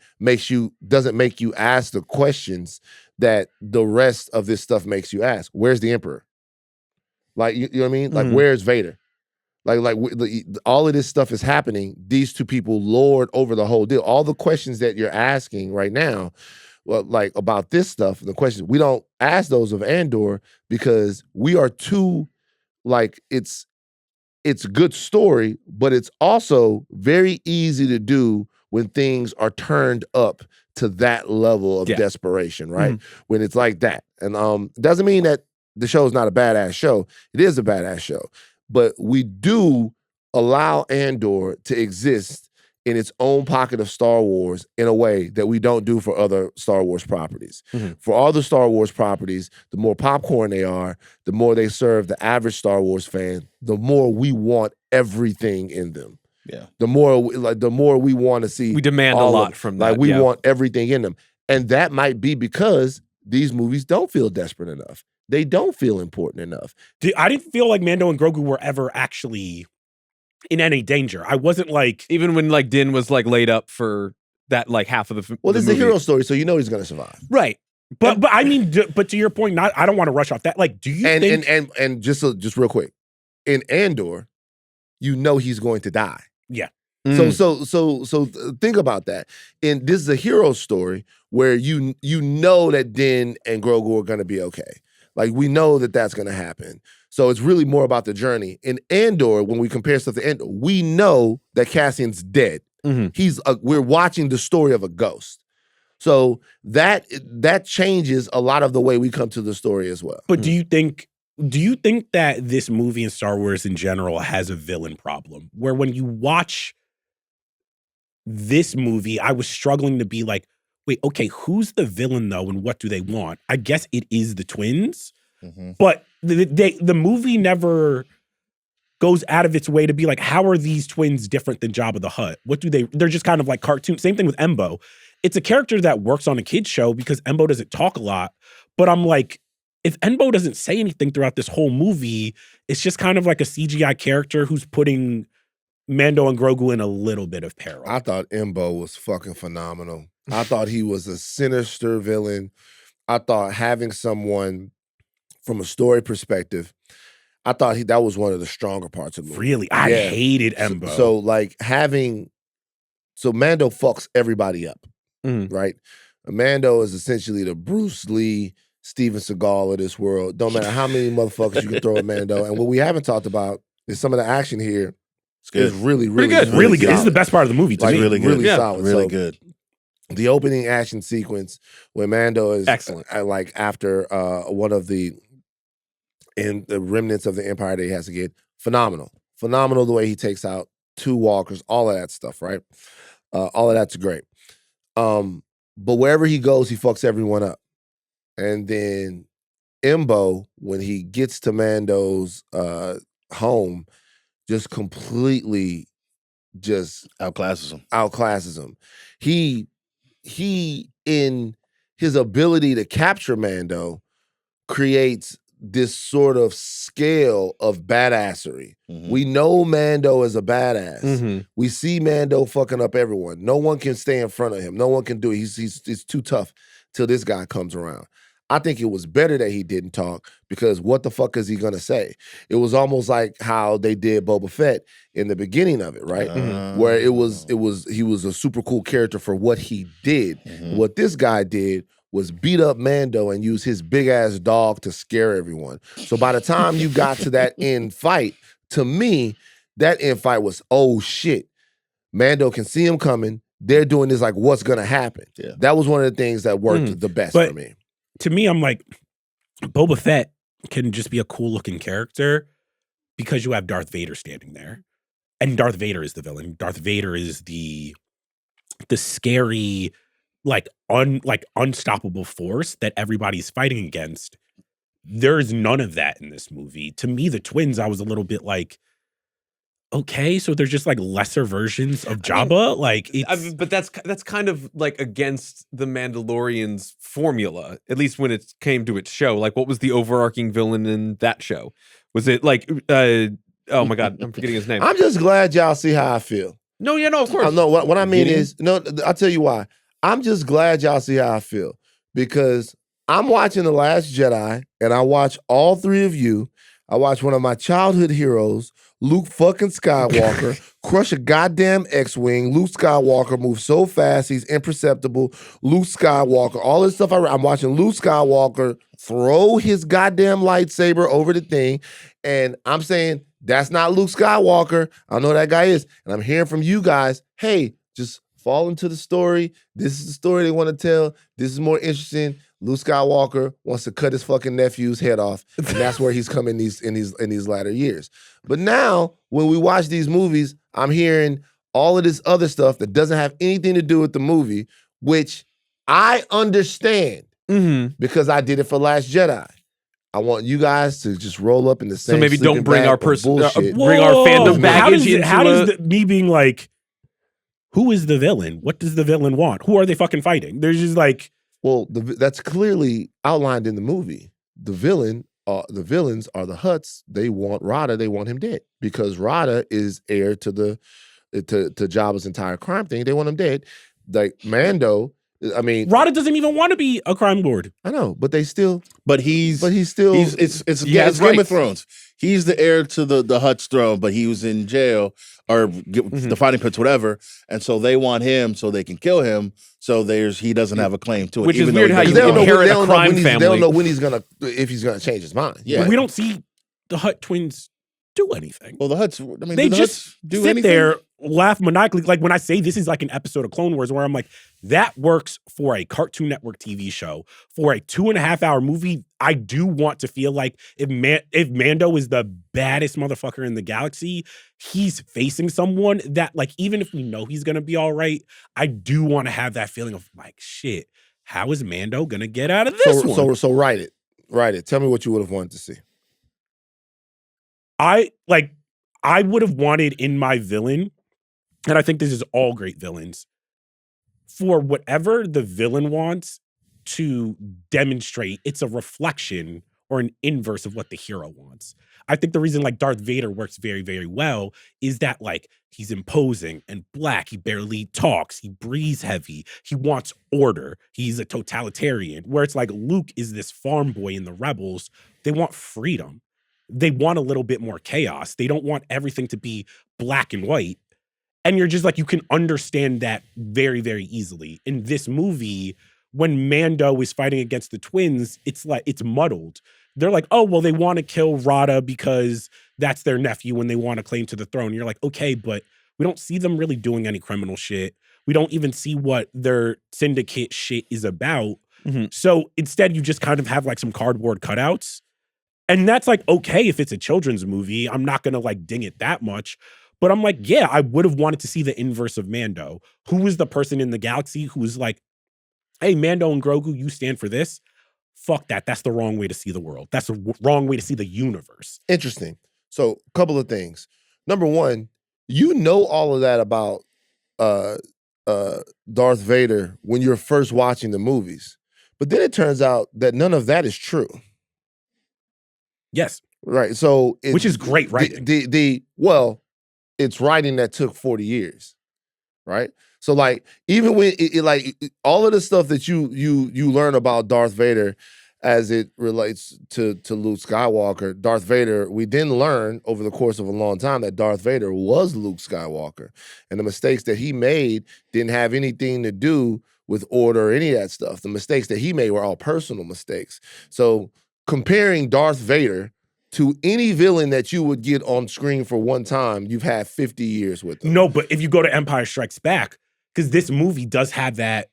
doesn't make you ask the questions that the rest of this stuff makes you ask. Where's the emperor? Like you know what I mean? Like where's Vader? Like all of this stuff is happening. These two people lord over the whole deal. All the questions that you're asking right now, well, like about this stuff, the questions, we don't ask those of Andor because we are too, like, it's a good story, but it's also very easy to do when things are turned up to that level of desperation, right? When it's like that. And doesn't mean that the show is not a badass show. It is a badass show. But we do allow Andor to exist in its own pocket of Star Wars in a way that we don't do for other Star Wars properties. For all the Star Wars properties, the more popcorn they are, the more they serve the average Star Wars fan, the more we want everything in them. Yeah. The more we want to see. We demand a lot from that. Like we want everything in them. And that might be because these movies don't feel desperate enough. They don't feel important enough. I didn't feel like Mando and Grogu were ever actually in any danger. I wasn't like... Even when like Din was like laid up for that like half of the Well, this is a hero story, so you know he's going to survive. Right. But I mean, but to your point, I don't want to rush off that. Like, do you think... And just real quick, in Andor, you know he's going to die. Yeah. So think about that. And this is a hero story where you know that Din and Grogu are going to be okay. Like, we know that that's going to happen. So it's really more about the journey. In Andor, when we compare stuff to Andor, we know that Cassian's dead. We're watching the story of a ghost. So that changes a lot of the way we come to the story as well. But do you think that this movie and Star Wars in general has a villain problem? Where when you watch this movie, I was struggling to be like, wait, okay, who's the villain though, and what do they want? I guess it is the twins, but the movie never goes out of its way to be like, how are these twins different than Jabba the Hutt? They're just kind of like cartoon. Same thing with Embo. It's a character that works on a kid's show because Embo doesn't talk a lot, but I'm like, if Embo doesn't say anything throughout this whole movie, it's just kind of like a CGI character who's putting Mando and Grogu in a little bit of peril. I thought Embo was fucking phenomenal. I thought he was a sinister villain. I thought having someone from a story perspective, I thought that was one of the stronger parts of the movie. Really? I hated Embo. So Mando fucks everybody up, right? Mando is essentially the Bruce Lee, Steven Seagal of this world. Don't matter how many motherfuckers you can throw at Mando. And what we haven't talked about is some of the action here is really, really good. Really really good. Solid. This is the best part of the movie to me. Really good. Really solid. Really good. The opening action sequence where Mando is excellent. Like after one of the remnants of the Empire that he has to get, phenomenal the way he takes out 2 walkers, all of that stuff, right? All of that's great. But wherever he goes, he fucks everyone up. And then Embo, when he gets to Mando's home, just completely outclasses him. He in his ability to capture Mando creates this sort of scale of badassery. We know Mando is a badass. We see Mando fucking up everyone. No one can stay in front of him. No one can do it. He's too tough till this guy comes around. I think it was better that he didn't talk because what the fuck is he gonna say? It was almost like how they did Boba Fett in the beginning of it, right? Where he was a super cool character for what he did. What this guy did was beat up Mando and use his big ass dog to scare everyone. So by the time you got to that end fight, to me, that end fight was, oh shit, Mando can see him coming. They're doing this like, what's gonna happen? Yeah. That was one of the things that worked the best for me. To me, I'm like, Boba Fett can just be a cool looking character because you have Darth Vader standing there. And Darth Vader is the villain. Darth Vader is the scary, unstoppable force that everybody's fighting against. There's none of that in this movie. To me, the twins, I was a little bit like, okay, so they're just like lesser versions of Jabba. But that's kind of like against the Mandalorian's formula, at least when it came to its show. Like, what was the overarching villain in that show? Was it like, oh my God, I'm forgetting his name. I'm just glad y'all see how I feel. No, of course. No, what I mean is, I'll tell you why. I'm just glad y'all see how I feel because I'm watching The Last Jedi and I watch all three of you. I watch one of my childhood heroes, Luke fucking Skywalker, crush a goddamn X-Wing. Luke Skywalker moves so fast, he's imperceptible. Luke Skywalker, all this stuff. I'm watching Luke Skywalker throw his goddamn lightsaber over the thing, and I'm saying, that's not Luke Skywalker. I know who that guy is. And I'm hearing from you guys, hey, just fall into the story. This is the story they want to tell. This is more interesting. Luke Skywalker wants to cut his fucking nephew's head off, and that's where he's coming in these latter years. But now, when we watch these movies, I'm hearing all of this other stuff that doesn't have anything to do with the movie, which I understand because I did it for Last Jedi. I want you guys to just roll up in the same. So maybe don't bring our bring our Whoa, fandom baggage. How does me being like, who is the villain? What does the villain want? Who are they fucking fighting? There's just like. Well, that's clearly outlined in the movie. The villains are the Hutts. They want Rada. They want him dead because Rada is heir to Jabba's entire crime thing. They want him dead. Like Mando. I mean, Rada doesn't even want to be a crime lord. I know, but he's Game of Thrones. He's the heir to the Hutt's throne, but he was in jail or the fighting pits, whatever, and so they want him so they can kill him. So he doesn't have a claim to it. Which is weird how you inherit a crime family. They don't know if he's gonna change his mind. Yeah, but we don't see the Hutt twins do anything. Well, the Hutts, they just sit there, laugh maniacally. Like when I say this is like an episode of Clone Wars, where I'm like, that works for a Cartoon Network TV show. For a 2.5-hour movie, I do want to feel like if Mando is the baddest motherfucker in the galaxy, he's facing someone that, like, even if we know he's gonna be all right, I do want to have that feeling of like, shit, how is Mando gonna get out of this one? So write it. Tell me what you would have wanted to see. I would have wanted in my villain, and I think this is all great villains, for whatever the villain wants to demonstrate, it's a reflection or an inverse of what the hero wants. I think the reason like Darth Vader works very, very well is that like he's imposing and black. He barely talks. He breathes heavy. He wants order. He's a totalitarian. Where it's like Luke is this farm boy in the Rebels. They want freedom. They want a little bit more chaos. They don't want everything to be black and white. And you're just like, you can understand that very, very easily. In this movie, when Mando is fighting against the twins, it's like, it's muddled. They're like, oh, well, they want to kill Rada because that's their nephew and they want to claim to the throne. And you're like, okay, but we don't see them really doing any criminal shit. We don't even see what their syndicate shit is about. So instead, you just kind of have like some cardboard cutouts. And that's like, okay, if it's a children's movie, I'm not going to like ding it that much. But I'm like, yeah, I would have wanted to see the inverse of Mando. Who was the person in the galaxy who was like, hey, Mando and Grogu, you stand for this? Fuck that. That's the wrong way to see the world. That's the wrong way to see the universe. Interesting. So a couple of things. Number one, you know all of that about Darth Vader when you're first watching the movies. But then it turns out that none of that is true. Yes. Right. So which is great writing. Well, it's writing that took 40 years. Right. So like even when like all of the stuff that you learn about Darth Vader as it relates to Luke Skywalker, Darth Vader, we then learn over the course of a long time that Darth Vader was Luke Skywalker. And the mistakes that he made didn't have anything to do with order or any of that stuff. The mistakes that he made were all personal mistakes. So comparing Darth Vader to any villain that you would get on screen for one time, you've had 50 years with them. No, but if you go to Empire Strikes Back, because this movie does have that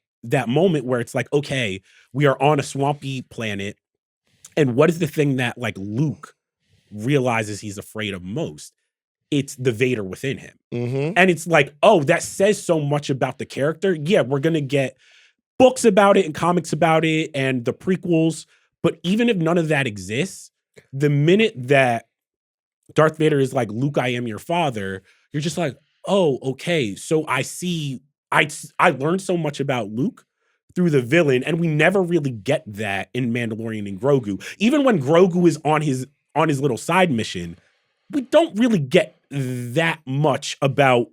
moment where it's like, okay, we are on a swampy planet, and what is the thing that like Luke realizes he's afraid of most? It's the Vader within him. Mm-hmm. And it's like, oh, that says so much about the character. Yeah, we're gonna get books about it and comics about it and the prequels, but even if none of that exists, the minute that Darth Vader is like, Luke, I am your father, you're just like, oh, okay, so I see, I learned so much about Luke through the villain, and we never really get that in Mandalorian and Grogu. Even when Grogu is on his little side mission, we don't really get that much about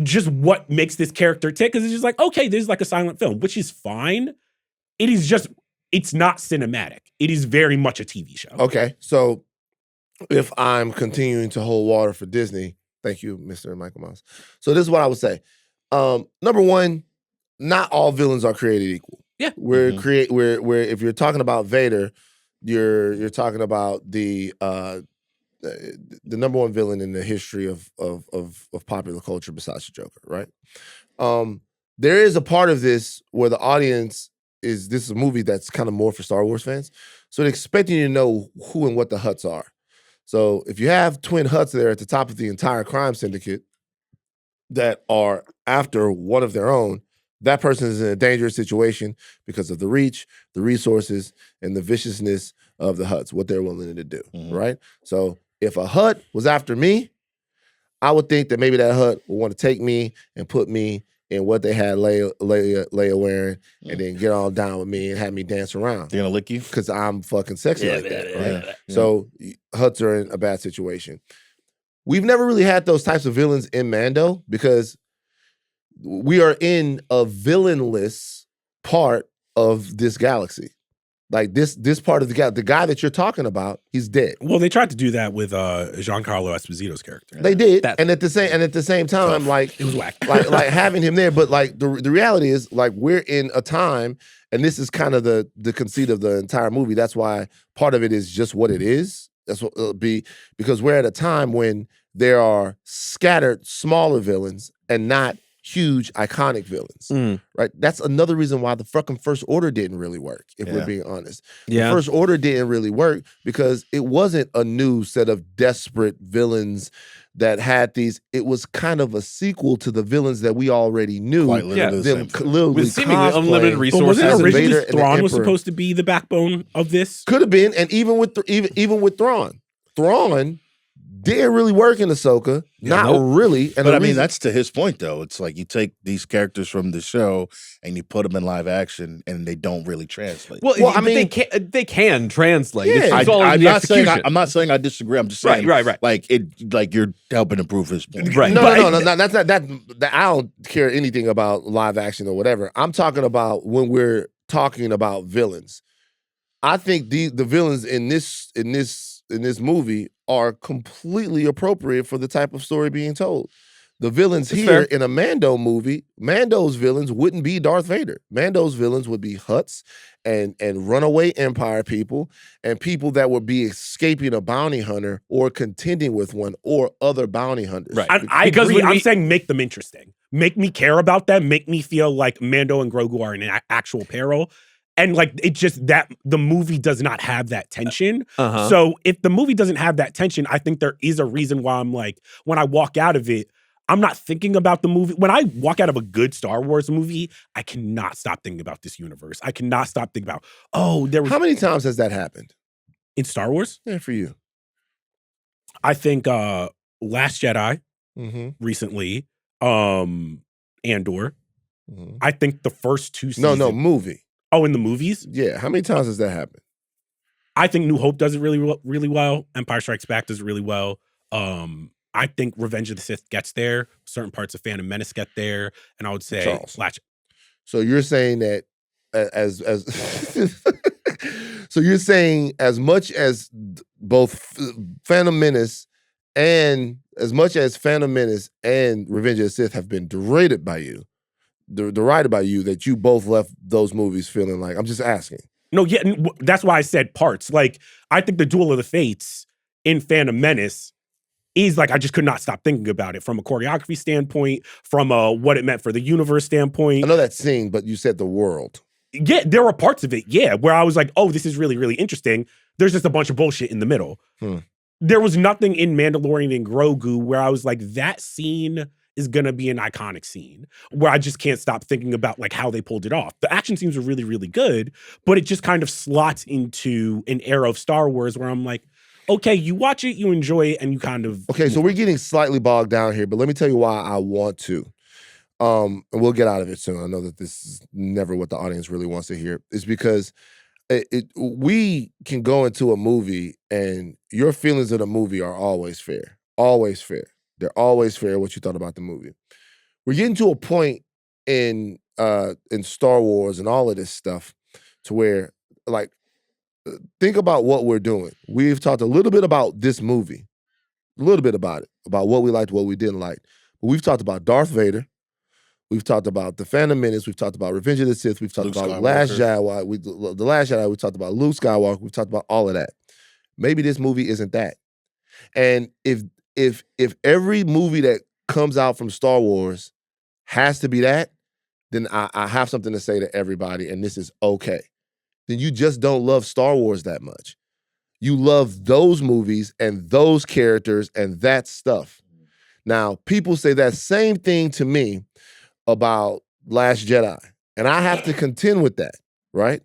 just what makes this character tick, because it's just like, okay, this is like a silent film, which is fine. It is just, it's not cinematic. It is very much a TV show. Okay, so if I'm continuing to hold water for Disney, thank you, Mr. Michael Mouse. So this is what I would say. Number one, not all villains are created equal. Yeah. We're if you're talking about Vader, you're talking about the number one villain in the history of popular culture besides the Joker, right? There is a part of this where the audience this is a movie that's kind of more for Star Wars fans, so they're expecting you to know who and what the Hutts are. So if you have twin Hutts there at the top of the entire crime syndicate that are after one of their own, that person is in a dangerous situation because of the reach, the resources, and the viciousness of the Hutts, what they're willing to do, right? So if a Hutt was after me, I would think that maybe that Hutt would want to take me and put me in what they had Leia wearing, and then get all down with me and have me dance around. They're gonna lick you? Because I'm fucking sexy like that, right? Yeah. So Hutts are in a bad situation. We've never really had those types of villains in Mando because we are in a villainless part of this galaxy. Like this part of the guy that you're talking about, he's dead. Well, they tried to do that with Giancarlo Esposito's character. They did, and at the same time, like it was whack. like having him there. But like the reality is, like we're in a time, and this is kind of the conceit of the entire movie. That's why part of it is just what it is. That's what it'll be, because we're at a time when there are scattered smaller villains and not huge iconic villains, right? That's another reason why the fucking First Order didn't really work, if we're being honest. The First Order didn't really work because it wasn't a new set of desperate villains that had these. It was kind of a sequel to the villains that we already knew. Quite literally them literally with seemingly unlimited resources. But wasn't Vader originally and the Thrawn was Emperor. supposed to be the backbone of this? Could have been, and even with Thrawn didn't really work in Ahsoka. Not really. And But I mean, that's to his point, though. It's like you take these characters from the show and you put them in live action, and they don't really translate. Well, I mean, they can translate. It's just all in the execution. I'm not saying I disagree. I'm just saying, right. Like you're helping to prove his point. Right. No. That's not that. I don't care anything about live action or whatever. I'm talking about when we're talking about villains. I think the villains in this movie are completely appropriate for the type of story being told. The villains here in a Mando movie, Mando's villains wouldn't be Darth Vader. Mando's villains would be Hutts and runaway Empire people and people that would be escaping a bounty hunter or contending with one or other bounty hunters. Right. I agree. I'm saying make them interesting. Make me care about them. Make me feel like Mando and Grogu are in actual peril. And like it just that the movie does not have that tension. So if the movie doesn't have that tension, I think there is a reason why I'm like, when I walk out of it, I'm not thinking about the movie. When I walk out of a good Star Wars movie, I cannot stop thinking about this universe. I cannot stop thinking about, there was. How many times has that happened? In Star Wars? Yeah, for you. I think Last Jedi recently, Andor. I think the first two seasons. No, movie. Oh, in the movies? Yeah. How many times has that happened? I think New Hope does it really well. Empire Strikes Back does it really well. I think Revenge of the Sith gets there. Certain parts of Phantom Menace get there. And I would say Charles. Latch. So you're saying that as So you're saying as much as both Phantom Menace and Revenge of the Sith have been derided by you, that you both left those movies feeling like, I'm just asking. No, yeah, that's why I said parts. Like, I think the Duel of the Fates in Phantom Menace is like, I just could not stop thinking about it from a choreography standpoint, from a what it meant for the universe standpoint. I know that scene, but you said the world. Yeah, there were parts of it, where I was like, oh, this is really, really interesting. There's just a bunch of bullshit in the middle. There was nothing in Mandalorian and Grogu where I was like, that scene is gonna be an iconic scene, where I just can't stop thinking about like how they pulled it off. The action scenes were really, really good, but it just kind of slots into an era of Star Wars where I'm like, okay, you watch it, you enjoy it, and you kind of... Okay, so we're getting slightly bogged down here, but let me tell you why I want to. And we'll get out of it soon. I know that this is never what the audience really wants to hear. It's because we can go into a movie and your feelings of the movie are always fair. Always fair. They're always fair what you thought about the movie. We're getting to a point in Star Wars and all of this stuff to where, like, think about what we're doing. We've talked a little bit about this movie, a little bit about it, about what we liked, what we didn't like. But we've talked about Darth Vader. We've talked about The Phantom Menace. We've talked about Revenge of the Sith. We've talked about The Last Jedi. The Last Jedi. We talked about Luke Skywalker. We've talked about all of that. Maybe this movie isn't that. And if every movie that comes out from Star Wars has to be that, then I have something to say to everybody, and this is okay. Then you just don't love Star Wars that much. You love those movies and those characters and that stuff. Now, people say that same thing to me about Last Jedi. And I have to contend with that, right?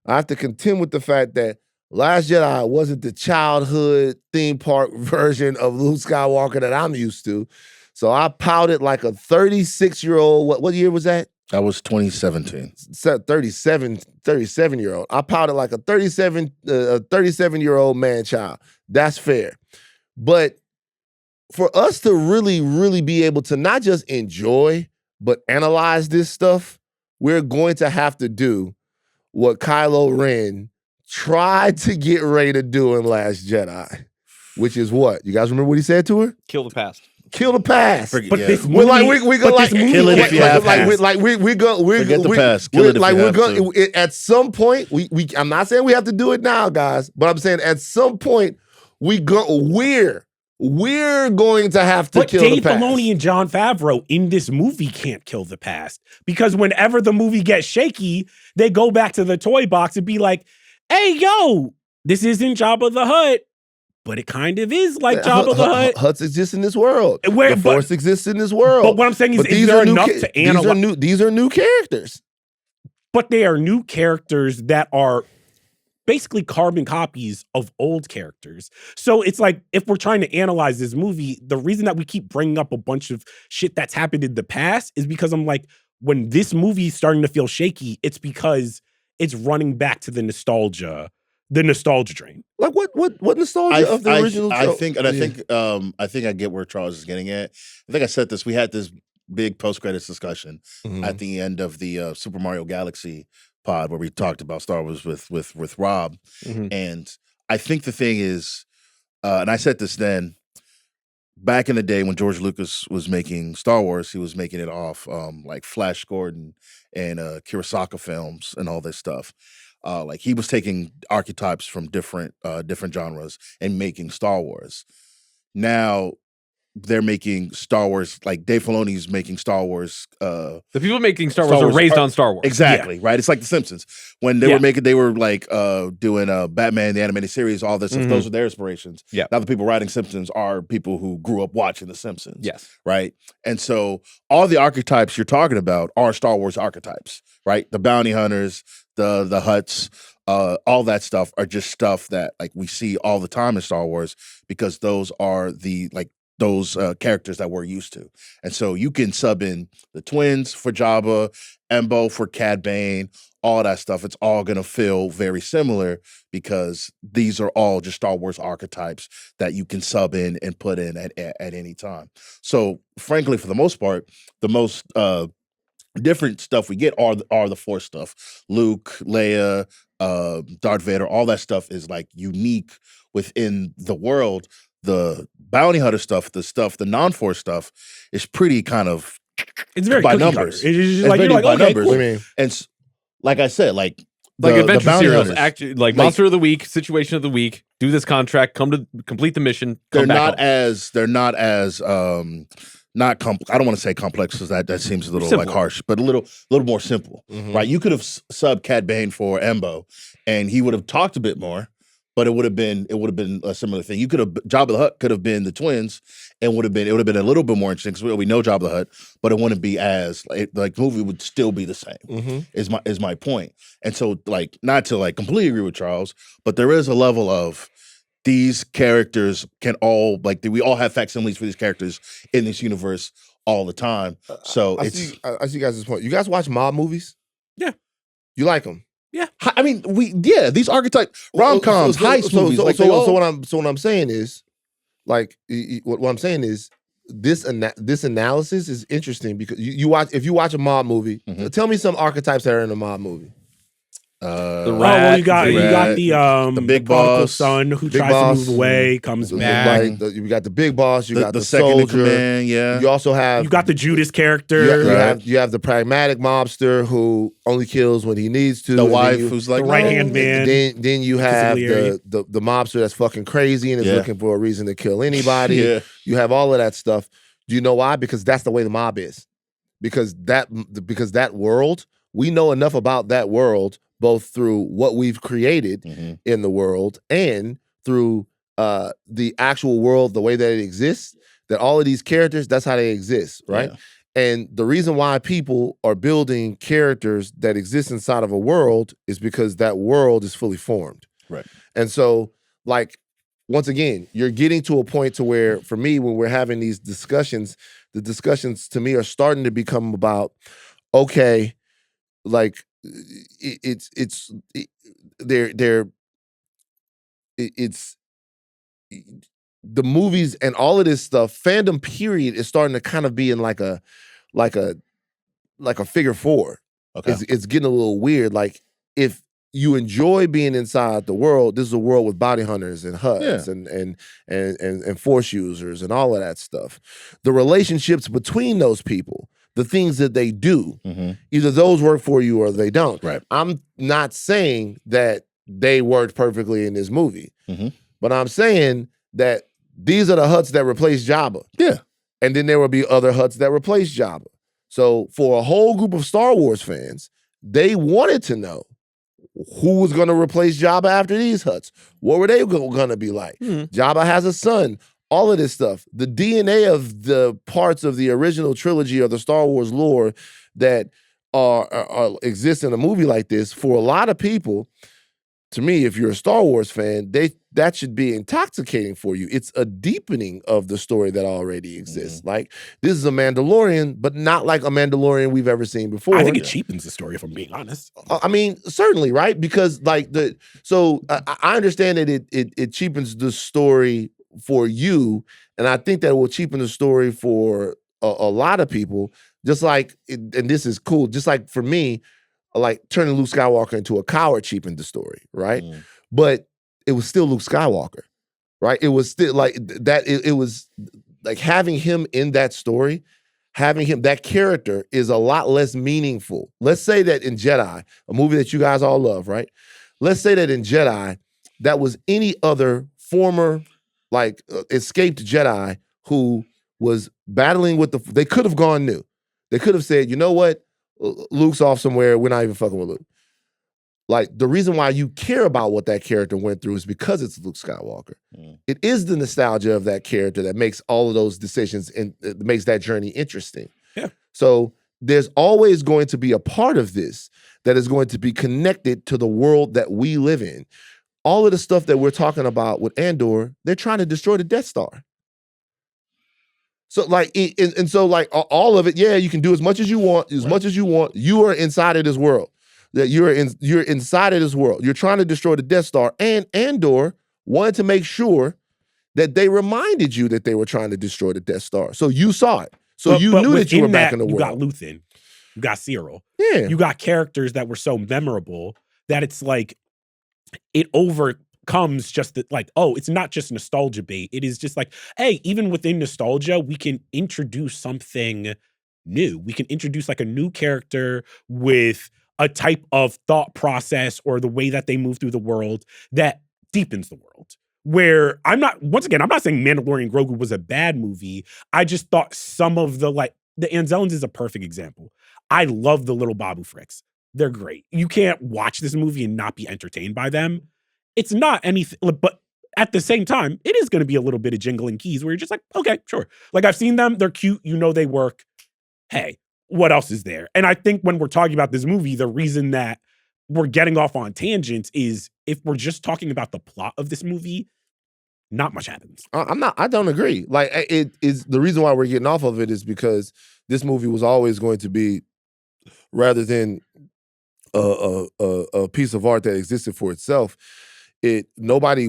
I have to contend with the fact that Last Jedi wasn't the childhood theme park version of Luke Skywalker that I'm used to. So I pouted like a 36-year-old, what year was that? That was 2017. 37-year-old. I pouted like a 37-year-old man child. That's fair. But for us to really, really be able to not just enjoy, but analyze this stuff, we're going to have to do what Kylo Ren tried to get Rey to do in Last Jedi, which is what? You guys remember what he said to her? Kill the past. Kill the past. But this movie, we go like kill it if you have past. Forget the past. Kill it if you have to. At some point, I'm not saying we have to do it now, guys, but I'm saying at some point we're going to have to kill the past. But Dave Filoni and Jon Favreau in this movie can't kill the past, because whenever the movie gets shaky, they go back to the toy box and be like, hey, yo, this isn't Jabba the Hutt, but it kind of is like Jabba the Hutt. Hutts exist in this world. The Force exists in this world. But what I'm saying is there enough to analyze? These are new characters. But they are new characters that are basically carbon copies of old characters. So it's like, if we're trying to analyze this movie, the reason that we keep bringing up a bunch of shit that's happened in the past is because I'm like, when this movie is starting to feel shaky, it's because it's running back to the nostalgia drain. Like what nostalgia of the original? I think I get where Charles is getting at. I think I said this. We had this big post-credits discussion at the end of the Super Mario Galaxy pod where we talked about Star Wars with Rob. And I think the thing is, and I said this then, back in the day when George Lucas was making Star Wars, he was making it off like Flash Gordon and Kurosawa films and all this stuff. Like he was taking archetypes from different genres and making Star Wars. Now they're making Star Wars, like Dave Filoni's making Star Wars. The people making Star Wars are raised on Star Wars. Exactly, right? It's like The Simpsons. When they were doing Batman, the animated series, all this stuff, those were their inspirations. Yeah. Now the people writing Simpsons are people who grew up watching The Simpsons. Yes. Right? And so all the archetypes you're talking about are Star Wars archetypes, right? The bounty hunters, the Hutts, all that stuff are just stuff that like we see all the time in Star Wars because those are those characters that we're used to. And so you can sub in the twins for Jabba, Embo for Cad Bane, all that stuff. It's all going to feel very similar because these are all just Star Wars archetypes that you can sub in and put in at any time. So frankly, for the most part, the most different stuff we get are the Force stuff. Luke, Leia, Darth Vader, all that stuff is like unique within the world. The bounty hunter stuff, the non-force stuff is pretty kind of It's very by cookie numbers. cutter. It's just It's like you're very like, by okay, numbers. cool. I mean, And like I said, like Like the adventure bounty serials, hunters, like Monster of the Week, Situation of the Week. Do this contract, come to complete the mission. they're Come back not home. as not I don't want to say complex because that seems a little like Simple. harsh, but a little more simple, right? You could have subbed Cad Bane for Embo, and he would have talked a bit more, but it would have been a similar thing. You could have Jabba the Hutt could have been the twins, and it would have been a little bit more interesting because we know Jabba the Hutt, but it wouldn't be as like the movie would still be the same. Is my point. And so like not to like completely agree with Charles, but there is a level of these characters can all like we all have facsimiles for these characters in this universe all the time. So I see you guys' point. You guys watch mob movies? Yeah. You like them? I mean, these archetype rom-coms, heist movies. So what I'm saying is, like, what I'm saying is, this analysis is interesting because if you watch a mob movie, tell me some archetypes that are in a mob movie. The Oh, rat, well, you got the big prodigal boss, son who big tries boss, to move away, comes back. You got the big boss. You got the second in soldier. command. Yeah, You also have You got the Judas character. you have the pragmatic mobster who only kills when he needs to. the and wife then you, who's like the right-hand man. Then you have Consigliere. the mobster that's fucking crazy and is Yeah. looking for a reason to kill anybody. Yeah. You have all of that stuff. Do you know why? Because that's the way the mob is. Because that world, we know enough about that world, both through what we've created in the world and through the actual world, the way that it exists, that all of these characters, that's how they exist, right? Yeah. And the reason why people are building characters that exist inside of a world is because that world is fully formed. Right. And so, like, once again, you're getting to a point to where, for me, when we're having these discussions, the discussions to me are starting to become about, okay, like it's the movies and all of this stuff, fandom period is starting to kind of be in like a figure four. Okay. It's getting a little weird. Like, if you enjoy being inside the world, this is a world with bounty hunters and HUDs and force users and all of that stuff. The relationships between those people, the things that they do, either those work for you or they don't. Right. I'm not saying that they worked perfectly in this movie, but I'm saying that these are the HUDs that replace Jabba. Yeah. And then there will be other HUDs that replace Jabba. So for a whole group of Star Wars fans, they wanted to know who was going to replace Jabba after these HUDs. What were they going to be like? Jabba has a son. All of this stuff. The DNA of the parts of the original trilogy or the Star Wars lore that exist in a movie like this, for a lot of people, to me, if you're a Star Wars fan, that should be intoxicating for you. It's a deepening of the story that already exists. Like, this is a Mandalorian, but not like a Mandalorian we've ever seen before. I think it cheapens the story, if I'm being honest. I mean, certainly, right? Because like I understand that it cheapens the story for you, and I think that it will cheapen the story for a lot of people. Just like, and this is cool. Just like for me, like turning Luke Skywalker into a coward cheapened the story, right? But it was still Luke Skywalker, right? It was still like that. It was like having him in that story, that character is a lot less meaningful. Let's say that in Jedi, a movie that you guys all love, right? Let's say that in Jedi, that was any other former like escaped Jedi who was battling with they could have gone new. They could have said, you know what? Luke's off somewhere. We're not even fucking with Luke. Like, the reason why you care about what that character went through is because it's Luke Skywalker. It is the nostalgia of that character that makes all of those decisions and it makes that journey interesting. Yeah. So there's always going to be a part of this that is going to be connected to the world that we live in. All of the stuff that we're talking about with Andor, they're trying to destroy the Death Star. So like, and so like all of it, yeah, you can do as much as you want, much as you want. You are inside of this world. That you're inside of this world. You're trying to destroy the Death Star, and Andor wanted to make sure that they reminded you that they were trying to destroy the Death Star. So you saw it. So you knew that you were back in the world. You got Lathan, you got Cyril. Yeah. You got characters that were so memorable that it's like it overcomes just that, like, oh, it's not just nostalgia bait. It is just like, hey, even within nostalgia, we can introduce something new. We can introduce like a new character with a type of thought process or the way that they move through the world that deepens the world. Where I'm not saying Mandalorian and Grogu was a bad movie. I just thought some of the Anzellans is a perfect example. I love the little Babu Fricks. They're great. You can't watch this movie and not be entertained by them. It's not anything, but at the same time, it is going to be a little bit of jingling keys where you're just like, okay, sure. Like, I've seen them. They're cute. You know, they work. Hey, what else is there? And I think when we're talking about this movie, the reason that we're getting off on tangents is if we're just talking about the plot of this movie, not much happens. I don't agree. Like, it is the reason why we're getting off of it is because this movie was always going to be, rather than a piece of art that existed for itself, nobody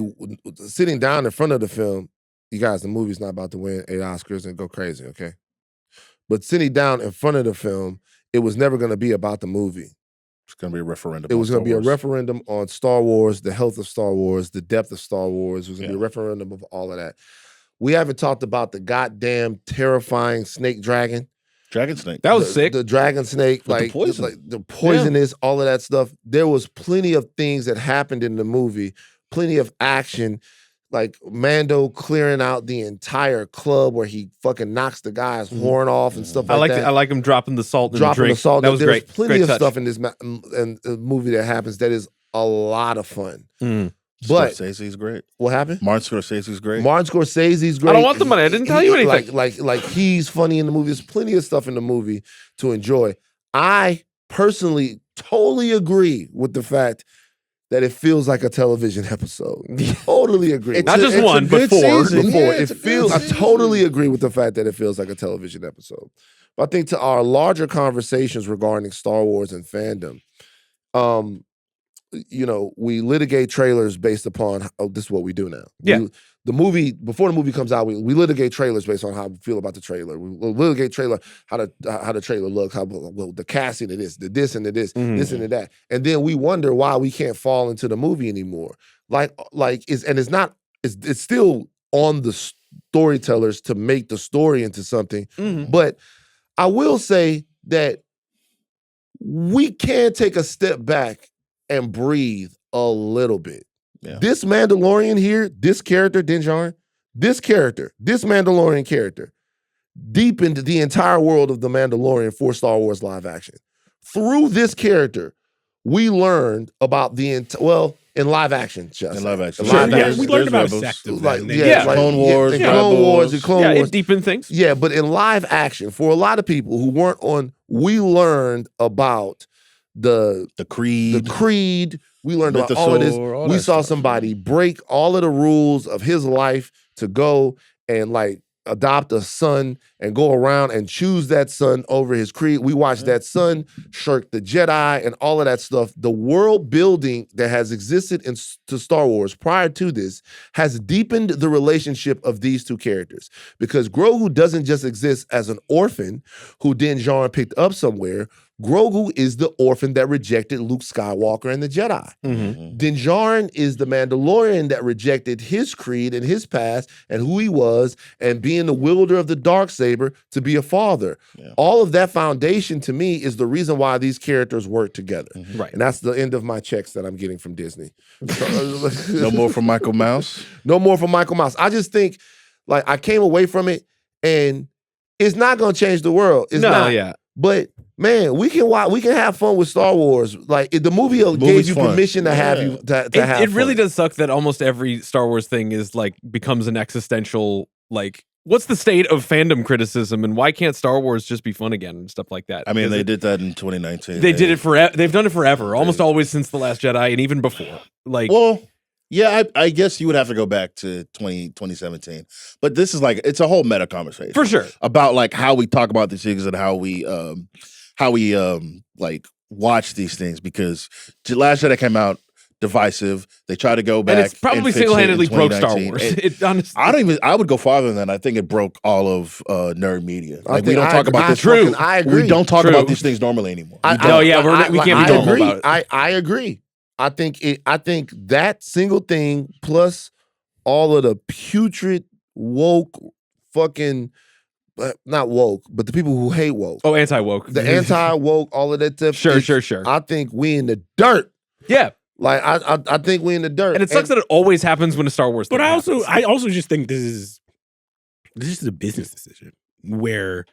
sitting down in front of the film. You guys, the movie's not about to win 8 Oscars and go crazy, okay? But sitting down in front of the film, it was never going to be about the movie. It's going to be a referendum. It was going to be a referendum on Star Wars, the health of Star Wars, the depth of Star Wars. It was going to be a referendum of all of that. We haven't talked about the goddamn terrifying snake dragon. Dragon snake. That was sick. The dragon snake, With the poisonous, all of that stuff. There was plenty of things that happened in the movie, plenty of action, like Mando clearing out the entire club where he fucking knocks the guy's horn off and stuff like that. I like him dropping the salt in the Dropping drink. the salt. That was There's great. plenty Great of touch. stuff in this movie that happens that is a lot of fun. Mm. But Scorsese's great. what happened? Martin Scorsese's great. Martin Scorsese's great. I don't want the money. I didn't tell you anything. Like he's funny in the movie. There's plenty of stuff in the movie to enjoy. I personally totally agree with the fact that it feels like a television episode. Totally agree. Not just one, but four. I totally agree with the fact that it feels like a television episode. But I think to our larger conversations regarding Star Wars and fandom, we litigate trailers based upon this is what we do now. Yeah. Before the movie comes out, we litigate trailers based on how we feel about the trailer. We litigate how the trailer looks, how the casting of this, the this and the this, this and the that, and then we wonder why we can't fall into the movie anymore. It's still on the storytellers to make the story into something. But I will say that we can take a step back and breathe a little bit. Yeah. This Mandalorian here, this character, Din Djarin, this Mandalorian character, deepened the entire world of the Mandalorian for Star Wars live action. Through this character, we learned about in live action, just In live action. We learned about sectors. Clone Wars. Clone Wars. It deepened things. Yeah, but in live action, for a lot of people who weren't on, we learned about the creed. We learned about all of this. We saw somebody break all of the rules of his life to go and adopt a son and go around and choose that son over his creed. We watched that son shirk the Jedi and all of that stuff. The world building that has existed to Star Wars prior to this has deepened the relationship of these two characters, because Grogu doesn't just exist as an orphan who Din Djarin picked up somewhere. Grogu is the orphan that rejected Luke Skywalker and the Jedi. Din Djarin is the Mandalorian that rejected his creed and his past and who he was, and being the wielder of the Darksaber to be a father. Yeah. All of that foundation to me is the reason why these characters work together. Right. And that's the end of my checks that I'm getting from Disney. No more from Michael Mouse? No more from Michael Mouse. I just think, I came away from it and it's not going to change the world. It's not. Yeah. But man, we can have fun with Star Wars. The movie gave you permission to have you to have fun. It really does suck that almost every Star Wars thing is becomes an existential what's the state of fandom criticism, and why can't Star Wars just be fun again and stuff like that? I mean, they did that in 2019. They did it forever. They've done it forever, almost always since The Last Jedi, and even before. I guess you would have to go back to 2017. But this is it's a whole meta conversation. For sure. About how we talk about these things and how we watch these things, because The Last Jedi came out divisive. They try to go back. And it's probably single-handedly broke Star Wars. I would go farther than that. I think it broke all of nerd media. We don't talk about this. True. I agree. We don't talk about these things normally anymore. We can't be normal about it. I agree. I think that single thing plus all of the putrid woke fucking not woke, but the people who hate woke. Oh, anti-woke. The anti-woke, all of that stuff. Sure. I think we in the dirt. Yeah. Like I think we in the dirt. And it sucks that it always happens when a Star Wars thing But happens. I also just think this is a business decision where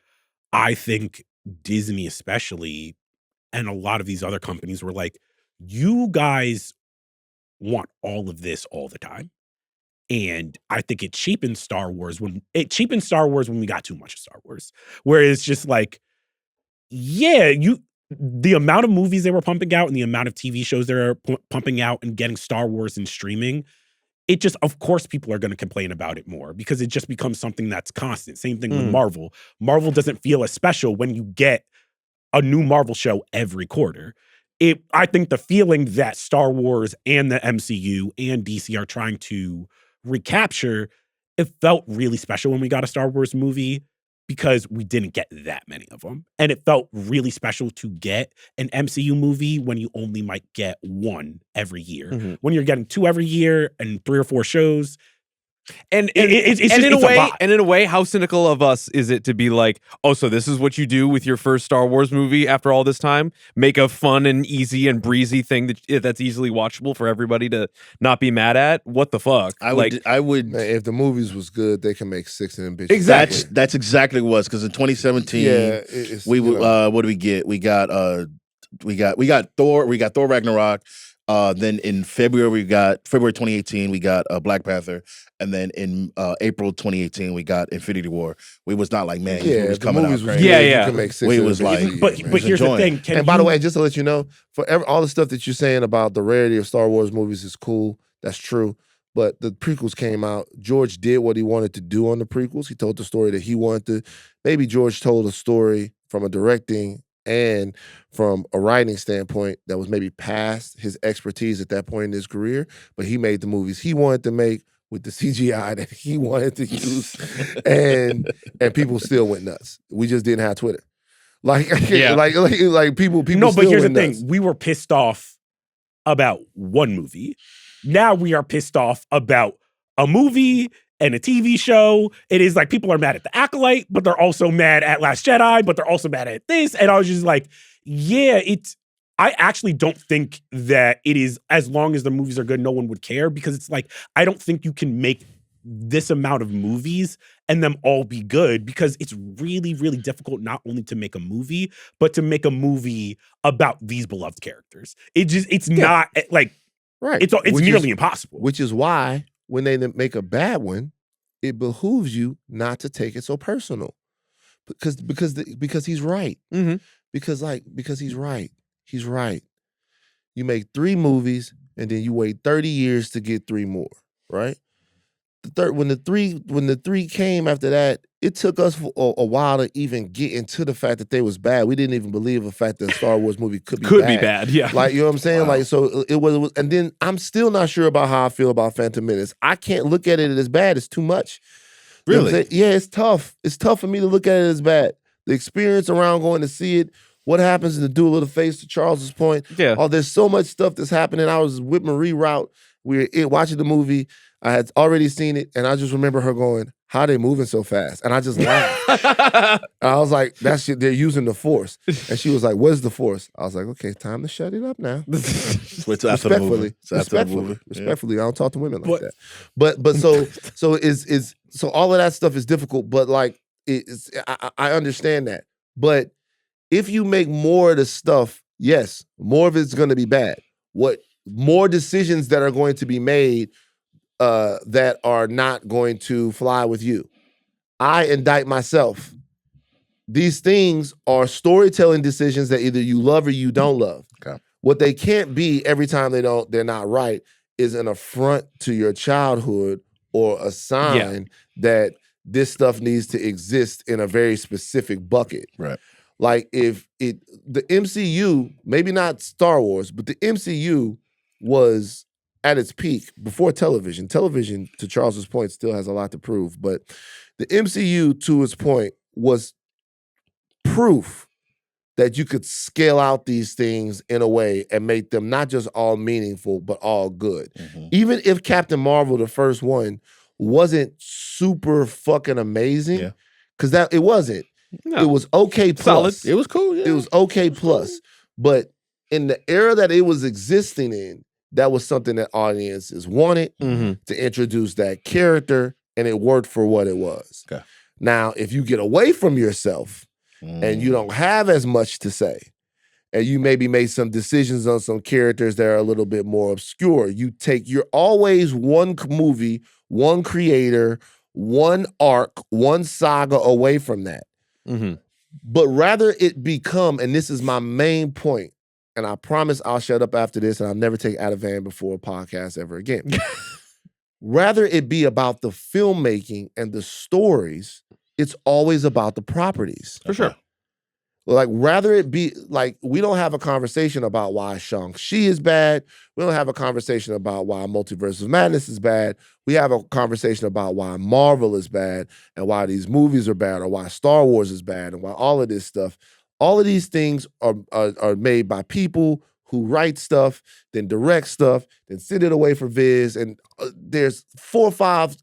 I think Disney especially and a lot of these other companies were like, you guys want all of this all the time. And I think it cheapens Star Wars when we got too much of Star Wars. Where it's just like, yeah, the amount of movies they were pumping out and the amount of TV shows they're pumping out and getting Star Wars and streaming, it just, of course, people are going to complain about it more because it just becomes something that's constant. Same thing with Marvel. Marvel doesn't feel as special when you get a new Marvel show every quarter. I think the feeling that Star Wars and the MCU and DC are trying to recapture, it felt really special when we got a Star Wars movie because we didn't get that many of them. And it felt really special to get an MCU movie when you only might get one every year. Mm-hmm. When you're getting two every year and 3 or 4 shows, And it's in a way, how cynical of us is it to be like, oh, so this is what you do with your first Star Wars movie after all this time? Make a fun and easy and breezy thing that's easily watchable for everybody to not be mad at? What the fuck? I would. Man, if the movies was good, they can make 6 of them bitches. Exactly. That's exactly what it was because in 2017, we what do we get? We got Thor. We got Thor Ragnarok. Then in February 2018, we got Black Panther, and then in April 2018, we got Infinity War. We was not like, man, these movies coming out crazy. You can make 6 we of was them like, bitches. but here's the thing. And by the way, just to let you know, all the stuff that you're saying about the rarity of Star Wars movies is cool. That's true. But the prequels came out. George did what he wanted to do on the prequels. He told the story that he wanted to. Maybe George told a story from a directing and from a writing standpoint that was maybe past his expertise at that point in his career. But he made the movies he wanted to make with the CGI that he wanted to use. and people still went nuts. We just didn't have Twitter. Like people No, but still here's the went thing. nuts. We were pissed off about one movie. Now we are pissed off about a movie and a TV show. It is like people are mad at The Acolyte, but they're also mad at Last Jedi, but they're also mad at this. And I was just like, yeah, I actually don't think that it is, as long as the movies are good, no one would care, because it's like, I don't think you can make this amount of movies and them all be good, because it's really, really difficult not only to make a movie, but to make a movie about these beloved characters. It's not like, Right. It's nearly impossible. Which is why when they make a bad one, it behooves you not to take it so personal, because he's right. Mm-hmm. Because he's right. He's right. You make 3 movies and then you wait 30 years to get 3 more. Right. When the three came after that, it took us a while to even get into the fact that they was bad. We didn't even believe the fact that a Star Wars movie could be bad. Yeah. Like, you know what I'm saying? Wow. Like, so it was, and then I'm still not sure about how I feel about Phantom Menace. I can't look at it as bad. It's too much. You know what I'm Really? saying? Yeah, it's tough. It's tough for me to look at it as bad. The experience around going to see it, what happens in the duel of the face, to Charles's point. Yeah. Oh, there's so much stuff that's happening. I was with Marie Route. We were watching the movie. I had already seen it, and I just remember her going, "How are they moving so fast?" And I just laughed. And I was like, "That shit, they're using the Force." And she was like, "What is the Force?" I was like, "Okay, time to shut it up now." Wait till after the movie. Respectfully, I don't talk to women like that. But so all of that stuff is difficult. But like, I understand that. But if you make more of the stuff, yes, more of it's going to be bad. More decisions that are going to be made that are not going to fly with you. I indict myself. These things are storytelling decisions that either you love or you don't love. Okay. What they can't be every time they're not right is an affront to your childhood or a sign that this stuff needs to exist in a very specific bucket. Right. Like the MCU, maybe not Star Wars, but the MCU was at its peak before television. Television, to Charles's point, still has a lot to prove, but the MCU, to its point, was proof that you could scale out these things in a way and make them not just all meaningful, but all good. Even if Captain Marvel, the first one, wasn't super fucking amazing, because it wasn't. No. It was okay plus. It was cool, yeah. It was okay plus. But in the era that it was existing in, that was something that audiences wanted to introduce that character, and it worked for what it was. Okay. Now, if you get away from yourself and you don't have as much to say, and you maybe made some decisions on some characters that are a little bit more obscure, you're always one movie, one creator, one arc, one saga away from that. But rather it become, and this is my main point, and I promise I'll shut up after this and I'll never take Adeniran before a podcast ever again. Rather it be about the filmmaking and the stories, it's always about the properties. For sure. Like, rather it be, like, we don't have a conversation about why Shang-Chi is bad. We don't have a conversation about why Multiverse of Madness is bad. We have a conversation about why Marvel is bad and why these movies are bad or why Star Wars is bad and why all of this stuff. All of these things are made by people who write stuff, then direct stuff, then send it away for viz. And there's 4 or 5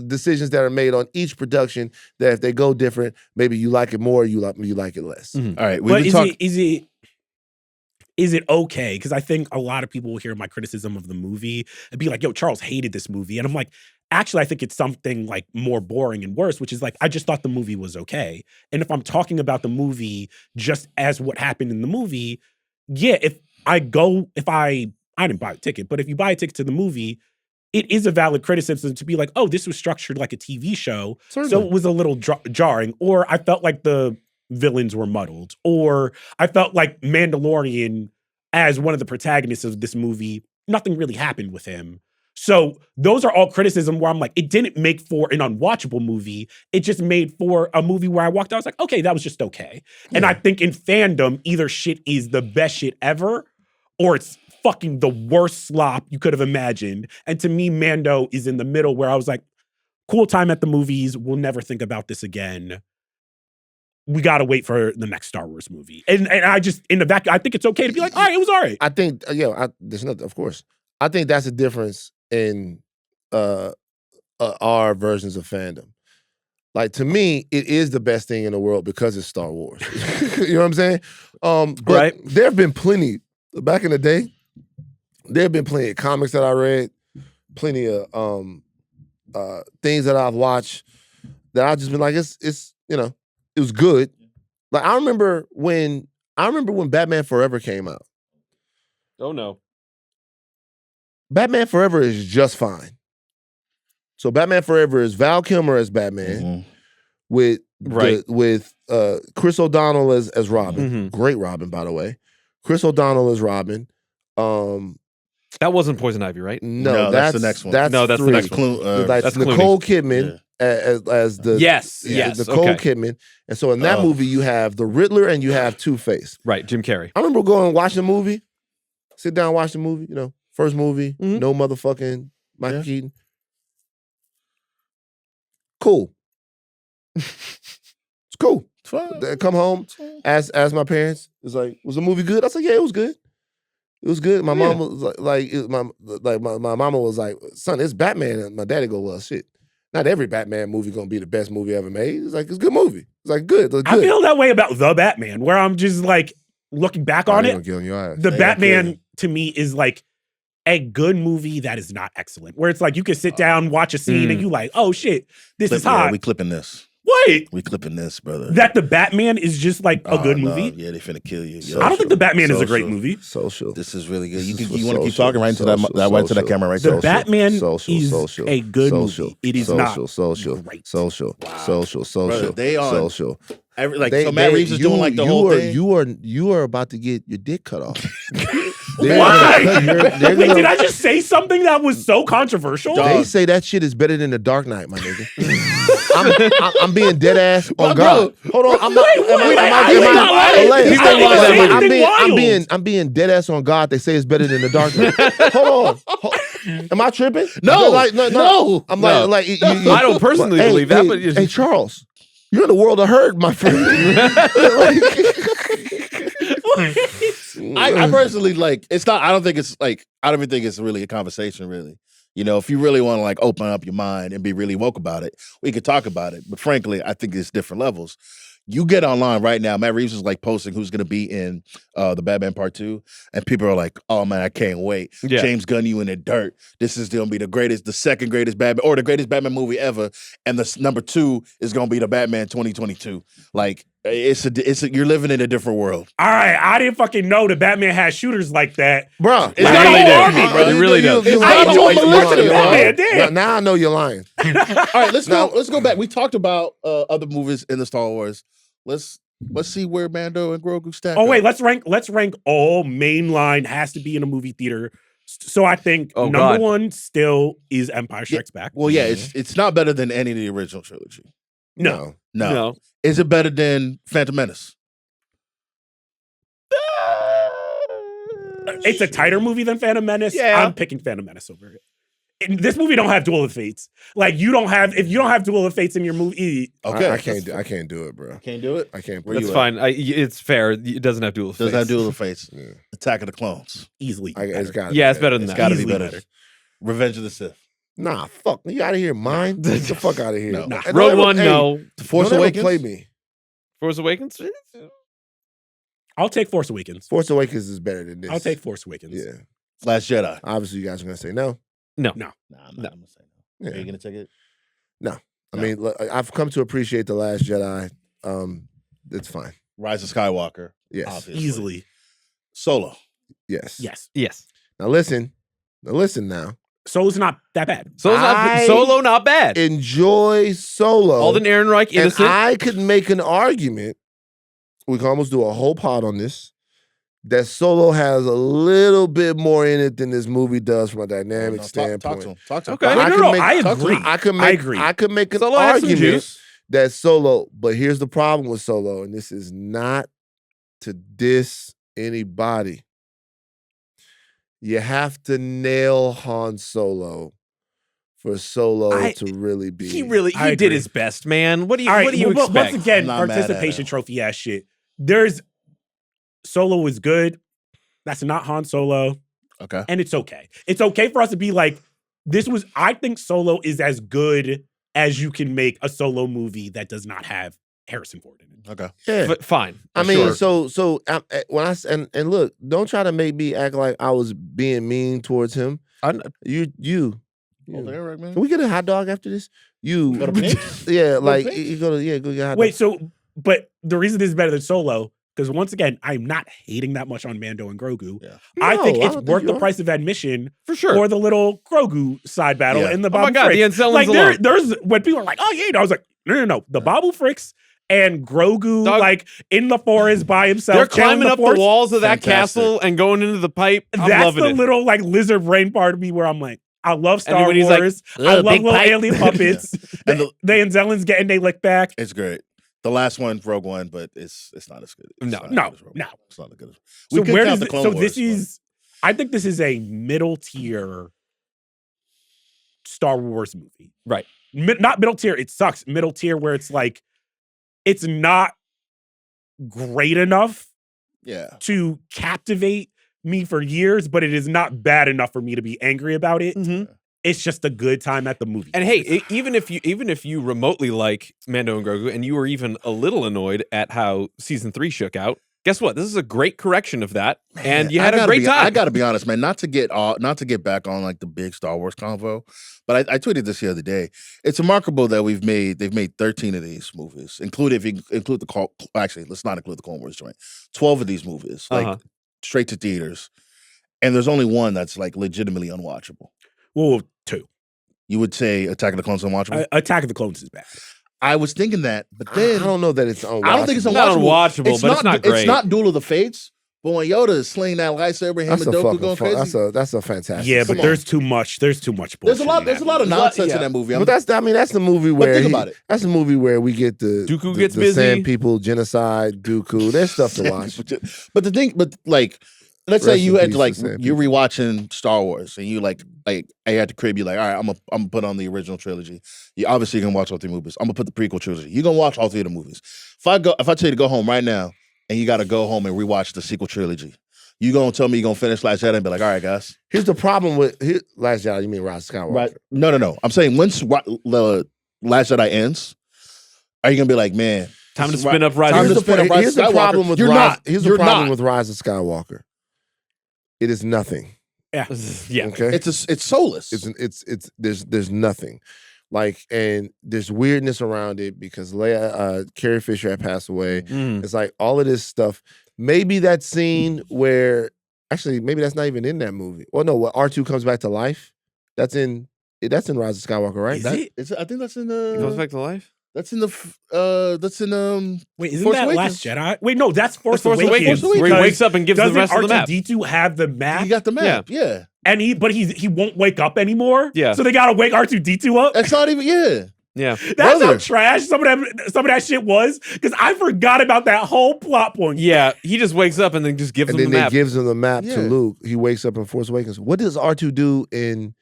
decisions that are made on each production that if they go different, maybe you like it more, you like it less. All right. But is it okay? Because I think a lot of people will hear my criticism of the movie and be like, yo, Charles hated this movie. And I'm like, actually, I think it's something like more boring and worse, which is like, I just thought the movie was okay. And if I'm talking about the movie just as what happened in the movie, yeah, if I didn't buy a ticket, but if you buy a ticket to the movie, it is a valid criticism to be like, oh, this was structured like a TV show. Certainly. So it was a little jarring, or I felt like the villains were muddled, or I felt like Mandalorian, as one of the protagonists of this movie, nothing really happened with him. So those are all criticism where I'm like, it didn't make for an unwatchable movie. It just made for a movie where I walked out, I was like, okay, that was just okay. Yeah. And I think in fandom, either shit is the best shit ever, or it's fucking the worst slop you could have imagined. And to me, Mando is in the middle where I was like, cool time at the movies. We'll never think about this again. We got to wait for the next Star Wars movie. And I just, in the vacuum, I think it's okay to be like, all right, it was all right. I think, there's nothing, of course. I think that's the difference in our versions of fandom. Like, to me, it is the best thing in the world because it's Star Wars. You know what I'm saying? But right. There have been plenty, back in the day, there have been plenty of comics that I read, plenty of things that I've watched that I've just been like, it's it was good. Like, I remember when Batman Forever came out. Oh no. Batman Forever is just fine. So Batman Forever is Val Kilmer as Batman with Chris O'Donnell as Robin. Great Robin, by the way. Chris O'Donnell as Robin. That wasn't Poison Ivy, right? No, that's the next one. That's the next one. That's Nicole Kidman as the Nicole Kidman. And so in that movie, you have the Riddler and you have Two-Face. Right, Jim Carrey. I remember going and watching the movie. Sit down, watch the movie. First movie, no motherfucking Michael Keaton. Cool. It's cool. It's fine. Come home, ask my parents. It's like, was the movie good? I said, yeah, it was good. It was good. My mom was my mama was like, son, it's Batman. And my daddy go, well, shit. Not every Batman movie gonna be the best movie ever made. It's like, it's a good movie. It's like, good. I feel that way about The Batman, where I'm just like, looking back on it, the Batman to me is like a good movie that is not excellent. Where it's like you can sit down, watch a scene, and you like, oh shit, this is hot. We clipping this. What? We clipping this, brother. That the Batman is just like a good movie? Yeah, they finna kill you. I don't think the Batman is a great movie. Social. This is really good. You want to keep talking right into that right to that camera right there. The Batman is a good movie. It is not great. Social. Brother, they are social. So Matt Reeves is doing like the whole thing. You are about to get your dick cut off. Why? Did I just say something that was so controversial? They say that shit is better than The Dark Knight, my nigga. I'm being dead ass on God. Hold on, I'm not. I'm being dead ass on God. They say it's better than The Dark Knight. Hold on. Am I tripping? No. I'm like, I don't personally believe that, but hey, Charles. You're in the world of hurt, my friend. I personally like. It's not. I don't think it's like. I don't even think it's really a conversation. Really, you know, if you really want to like open up your mind and be really woke about it, we could talk about it. But frankly, I think it's different levels. You get online right now. Matt Reeves is like posting who's going to be in the Batman Part 2, and people are like, "Oh man, I can't wait." Yeah. James Gunn, you in the dirt. This is going to be the second greatest Batman, or the greatest Batman movie ever, and the number 2 is going to be the Batman 2022. Like you're living in a different world. All right, I didn't fucking know that Batman has shooters like that. Bro, It's It not really a does. army, bro. It really does. I ain't doing Melissa, man, damn. Now I know you're lying. All right, let's go. Let's go back. We talked about other movies in the Star Wars. Let's see where Mando and Grogu stack. Oh wait, up. let's rank all mainline has to be in a movie theater. So I think number God. 1 still is Empire Strikes Back. Well, yeah, it's not better than any of the original trilogy. No. No. Is it better than Phantom Menace? It's a tighter movie than Phantom Menace. Yeah. I'm picking Phantom Menace over it. And this movie don't have Duel of Fates. Like if you don't have Duel of Fates in your movie, Okay, I can't do it, bro. Can't do it. I can't. Where That's you at? fine. It's fair. It doesn't have dual Does face. that Duel of Fates? Yeah. Attack of the Clones. easily. It's got. Yeah, it's better than It's that. got to be Easily better. better. Revenge of the Sith. Nah, fuck. You out of here, mine. Get the fuck out of here. No. And don't Rogue ever- One, hey, no. The Force don't ever Awakens. play me. Force Awakens. I'll take Force Awakens. Force Awakens is better than this. I'll take Force Awakens. Yeah. Last Jedi. Obviously, you guys are gonna say no. Nah, I'm not No. gonna say no. Yeah. Are you gonna take it? I mean, look, I've come to appreciate The Last Jedi. It's fine. Rise of Skywalker. Yes. Obviously. Easily. Solo. Yes. Yes. Yes. Now listen. Now. Solo's not that bad. Solo, not bad. Enjoy Solo. Alden Ehrenreich, and innocent. I could make an argument. We can almost do a whole pod on this. That Solo has a little bit more in it than this movie does from a dynamic standpoint. Talk to him. Talk to him. Okay. No, I no, can I talk to him. agree. I agree. could make an Solo has some argument juice. that Solo, but here's the problem with Solo, and this is not to diss anybody. You have to nail Han Solo for Solo to really be. He I did agree. his best, man. What do you All right, what do you well, expect? Once again, I'm not mad at participation him. trophy ass shit. There's Solo is good. That's not Han Solo, Okay. and it's okay. It's okay for us to be like, I think Solo is as good as you can make a Solo movie that does not have Harrison Ford in it. Okay. Yeah. But fine. I mean, Sure. so when and look, don't try to make me act like I was being mean towards him. You. Oh, there, right, man. Can we get a hot dog after this? You Go to Pink's? yeah, like Pink's? you go get a hot dog. Wait, so but the reason this is better than Solo, because once again, I'm not hating that much on Mando and Grogu. Yeah. I No, think I it's don't think worth you the are. price of admission For sure. for the little Grogu side battle Yeah. in the Oh my Babu God, Fricks. the Anselms Like alone. there's when people are like, oh yeah, I was like, no. The Babu Fricks and Grogu Dog. like in the forest by himself. They're channeling climbing up the Force. walls of that Fantastic. castle and going into the pipe. I'm That's loving the it. little like lizard brain part of me where I'm like, I love Star when he's like, Wars. I "Little love big little pipe." alien puppets. And the Anzellans getting they lick back. It's great. The last one, Rogue One, but it's not as good. It's No, not as no, good as Rogue no. One. It's not as good as. So We could where count does the Clone so Wars, this but- is? I think this is a middle tier Star Wars movie. Right. Not middle tier. It sucks. Middle tier where it's like it's not great enough Yeah. to captivate me for years, but it is not bad enough for me to be angry about it. Mhm. It's just a good time at the movie. And hey, even if you remotely like Mando and Grogu, and you were even a little annoyed at how season 3 shook out, guess what? This is a great correction of that, and you had a great time. I gotta be honest, man. Not to get back on like the big Star Wars convo, but I tweeted this the other day. It's remarkable that they've made 13 of these movies, if you include actually, let's not include the Clone Wars joint. 12 of these movies, like straight to theaters, and there's only one that's like legitimately unwatchable. well, two. You would say Attack of the Clones unwatchable? Attack of the Clones is bad. I was thinking that, but I then don't know that it's unwatchable. I don't think it's Not unwatchable. unwatchable, but it's not great. It's not Duel of the Fates. But when Yoda is slinging that lightsaber, him That's and a Dooku fucking going fun. crazy. That's a fantastic. Yeah, scene. but there's too much. There's too much bullshit. There's a lot. in There's that a lot of movie. nonsense yeah. in that movie. But that's the movie where think about it. That's the movie where we get the Dooku the, gets the busy. Sand people genocide. Dooku. There's stuff to watch. But the thing, like, let's say Rest you in had peace to like to Sand you're rewatching Star Wars and you like I had the crib. You're like, all right, I'm gonna put on the original trilogy. You obviously gonna watch all 3 movies. I'm gonna put the prequel trilogy. You're gonna watch all 3 of the movies. If I tell you to go home right now and you got to go home and rewatch the sequel trilogy. You gonna tell me you gonna finish Last Jedi and be like, all right, guys. Here's the problem with Last Jedi. You mean Rise of Skywalker? Right? No. I'm saying once the Last Jedi ends, are you gonna be like, man, Time to spin up Rise time of to spin up Rise Here's of the Skywalker. problem with You're Rise. not. Here's the You're problem not. with Rise of Skywalker. It is nothing. Yeah. Okay. It's soulless. There's nothing. Like, and there's weirdness around it because Carrie Fisher had passed away. It's like all of this stuff. Maybe that scene where actually maybe that's not even in that movie. Well, no, what R2 comes back to life. That's in Rise of Skywalker, right? I think that's in the. He goes back to life. That's in the. That's in Wait, isn't Force that Awakens. Last Jedi? Wait, no, that's Force Force Awakens. Awakens. Where he wakes up and gives the Doesn't rest of the map. R2-D2 have the map? He got the map. Yeah. And he won't wake up anymore. Yeah. So they gotta wake R2-D2 up. That's not even. Yeah. Yeah. That's how Brother. trash some of that shit was. Because I forgot about that whole plot point. Yeah. He just wakes up and then just gives And him then the they map. gives him the map Yeah. to Luke. He wakes up in Force Awakens. What does R2 do in?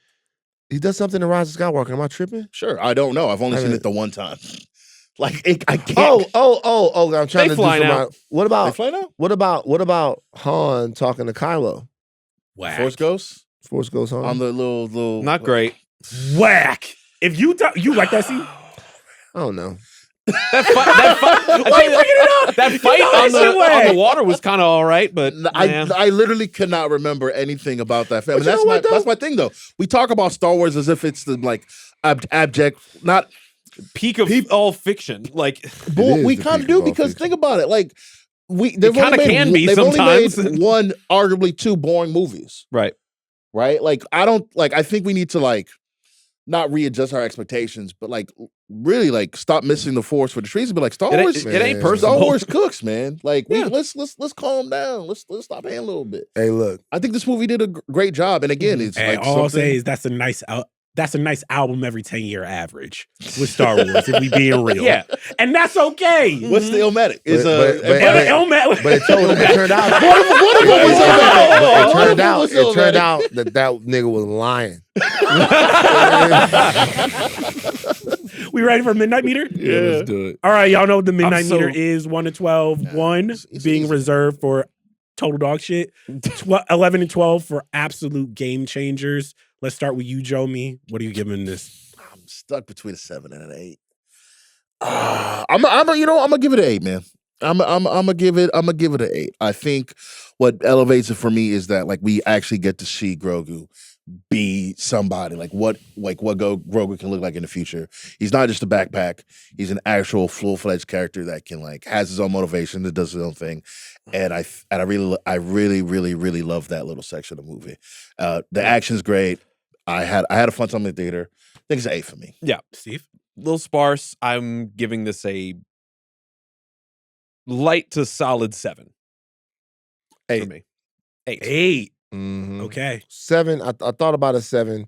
He does something in Rise of Skywalker. Am I tripping? Sure. I don't know. I've only seen it the one time. Like I can't. Oh! I'm trying They to do fly some. now. What They about fly now? what about Han talking to Kylo? Whack. Force Ghost Force goes home. on the little. Not great. Whack. If you like that scene? I don't know. That fight. Why you bringing it up? That fight know on that shit whack. the water was kind of all right, but man. I literally cannot remember anything about that film. But And you know what, that's my thing though. We talk about Star Wars as if it's the like abject, not. Peak of all fiction. Like, But is we the kind peak of do of all because fiction. think about it. Like they've kinda only made, can be they've sometimes. only made one, arguably two boring movies. right. Right? Like I think we need to like not readjust our expectations, but like really like stop missing the forest for the trees and be like Star Wars. It ain't Man. personal. Star Wars cooks, man. Like Yeah. let's calm down. Let's stop paying a little bit. Hey, look. I think this movie did a great job. And again, it's Hey, like all I'll something- say is that's a nice album every 10-year average with Star Wars, if we being real. Yeah. And that's okay. What's the Illmatic? Is but- Empire- But it turned out. One of them was It turned out. was It turned Illmatic. out that nigga was lying. We ready for Midnight Meter? Let's do it. All right, y'all know what the Midnight so- Meter is. 1 to 12. 1 it's being easy. reserved for total dog shit. 11 and 12 for absolute game changers. Let's start with you, Jomi. What are you giving this? I'm stuck between a 7 and an 8. I'm gonna give it an 8, man. I'm gonna give it an 8. I think what elevates it for me is that like we actually get to see Grogu be somebody like what Grogu can look like in the future. He's not just a backpack. He's an actual full-fledged character that can like has his own motivation, that does his own thing. And I really love that little section of the movie. The action's great. I had a fun time in the theater. I think it's an 8 for me. Steve? Little sparse. I'm giving this a light to solid 7. 8. For me. 8. 8. Mhm. Okay. 7. I thought about a 7,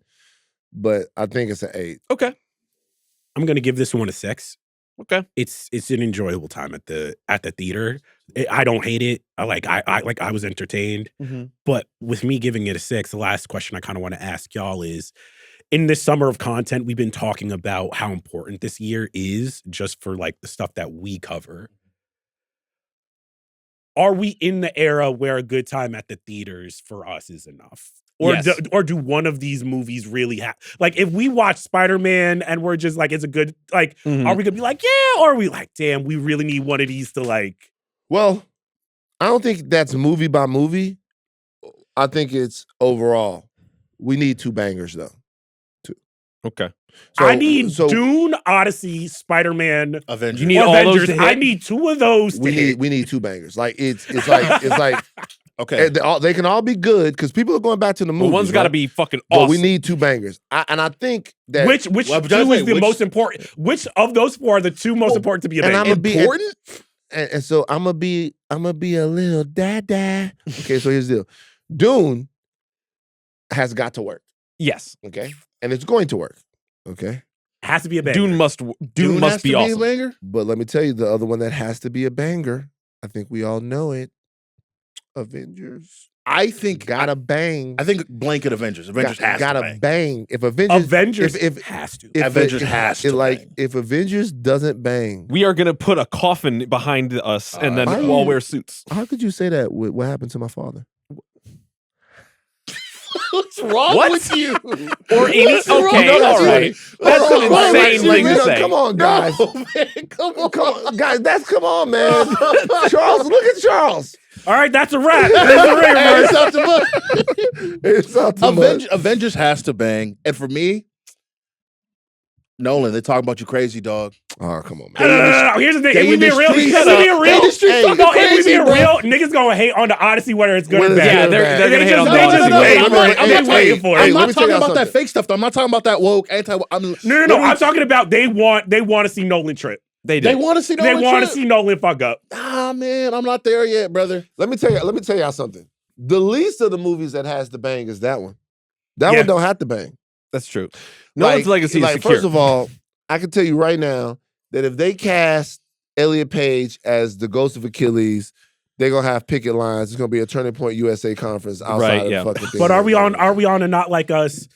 but I think it's an 8. Okay. I'm gonna give this one a 6. Okay. It's an enjoyable time at the theater. I don't hate it. I was entertained. But with me giving it a 6, the last question I kind of want to ask y'all is, in this summer of content, we've been talking about how important this year is just for like the stuff that we cover. Are we in the era where a good time at the theaters for us is enough? Or, Yes. do one of these movies really have, like, if we watch Spider-Man and we're just like, it's a good, like, are we gonna be like, yeah? Or are we like, damn, we really need one of these to like, Well, I don't think that's movie by movie. I think it's overall. We need 2 bangers though. Okay. So, I need so Dune, Odyssey, Spider-Man, Avengers. You need all those Avengers. to hit? I need 2 of those. we need 2 bangers. Like it's like Okay. they can all be good because people are going back to the But movies. one's got to right? be fucking But awesome. we need 2 bangers. And I think that Which Well, but 2 that's is like, the which- most important? Which of those 4 are the 2 most important to be a and banger? I'ma be- Important? and so I'm gonna be a little dada. Okay, so here's the deal. Dune has got to work. yes. Okay, and it's going to work. Okay, Has to be a banger. Dune must has must be to awesome. a banger? but let me tell you the other one that has to be a banger. I think we all know it. Avengers. I think Gotta bang. I think blanket Avengers. Avengers has gotta to bang. bang. If Avengers has to. Avengers has to bang. If Avengers doesn't bang, We are gonna put a coffin behind us and then Why we'll all you- wear suits. how could you say that with what happened to my father? What's wrong What? with you? Or any What's wrong okay, with all you? right. That's an insane thing to say. Come on, guys. No, man, come on. Come on, guys. Come on, man. Charles, look at Charles. All right, that's a wrap. That's a wrap. Hey, it's out to It's not too much. Avengers has to bang. And for me, Nolan, they talk about you crazy, dog. Oh, come on, No, man. Here's the thing. They If we being real, industry- if we being real, industry Hey, fucking no, if we crazy, being bro. real, niggas gonna hate on the Odyssey whether it's good Whether or it's bad. good or Yeah, bad. they're gonna hate on They the just Odyssey. wait. no, I'm no, waiting for it. Hey, I'm let not me tell talking y'all about that something. fake stuff, though. I'm not talking about that woke anti. No. I'm talking about they want to see Nolan trip. They They do. want to see They Nolan want to trip. see Nolan fuck up. Ah, man, I'm not there yet, brother. Let me tell y'all something. The least of the movies that has to bang is that one. That Yeah. one don't have to bang. That's true. Nolan's legacy is secure. First of all, I can tell you right now that if they cast Elliot Page as the Ghost of Achilles, they're gonna have picket lines. It's gonna be a Turning Point USA conference outside Right, of yeah. the fucking thing. But are we on a not like us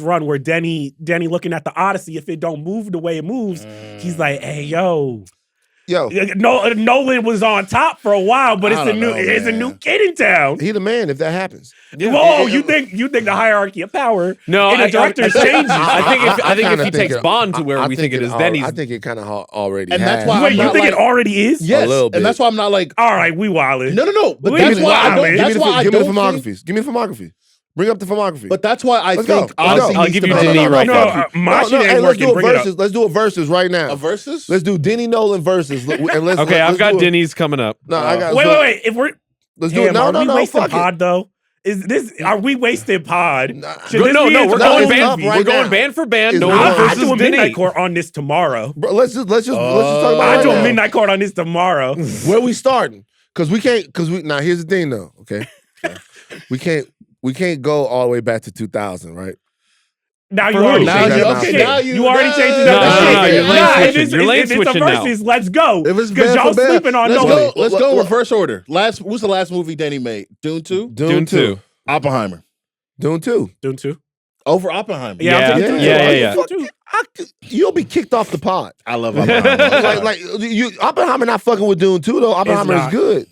run where Denny looking at the Odyssey, if it don't move the way it moves, he's like, hey yo. Yo, Nolan was on top for a while, but I don't know, it's a man. new kid in town. he the man if that happens. Yeah. Whoa, you think the hierarchy of power No, in the director's changes? I think kinda if he takes Bond to where I we think it is, al- then he's I think it kind of already And has. that's why Wait, I'm you not think like- it already is? Yes, little bit. and that's why I'm not like. All right, we wildin'. No. But Wait, that's give why me I the- don't. That's why I give me the don't. filmographies. Think, Give me the filmography. Bring up the filmography. but that's why I Let's think go. Let's Odyssey go. I'll needs give to you bang. Denny right No, now. my shit hey, ain't let's do working. a Bring it versus. up. Let's do a versus right now. A versus. Let's do Denny Nolan versus. And let's, Okay, let's I've got do a- Denny's coming up. No, I got. Wait. If we're Let's do it. No, are we no. wasting Fuck pod though? Is this? Are we wasting pod? Nah. Should this No, be we're its going own band. movie? right We're going now. band for band. Is Nolan it- I'm versus doing Denny. Midnight Court on this tomorrow. Bro, let's just talk about. Oh. it I'm right doing now. Midnight Court on this tomorrow. Where we starting? Because we can't. Now here's the thing though. Okay, we can't go all the way back to 2000, right? Now you For who? already Now changed you- up okay, the now shit. you- You already changed it No, up. the no, shit. you're lane Nah, switching. it is- You're lane it's a switching now. versus. Let's go. If it's Because band y'all for band, sleeping on let's Nolan. go. Let's go What- reverse order. What's the last movie Denny made? Dune 2? Dune 2. Oppenheimer. Dune 2. Dune 2. Over Oppenheimer. Yeah, I'm Yeah, taking Dune yeah, 2. yeah. Dune 2. You'll be kicked off the pod. I love Oppenheimer. like Oppenheimer not fucking with Dune 2 though. Oppenheimer is not. good.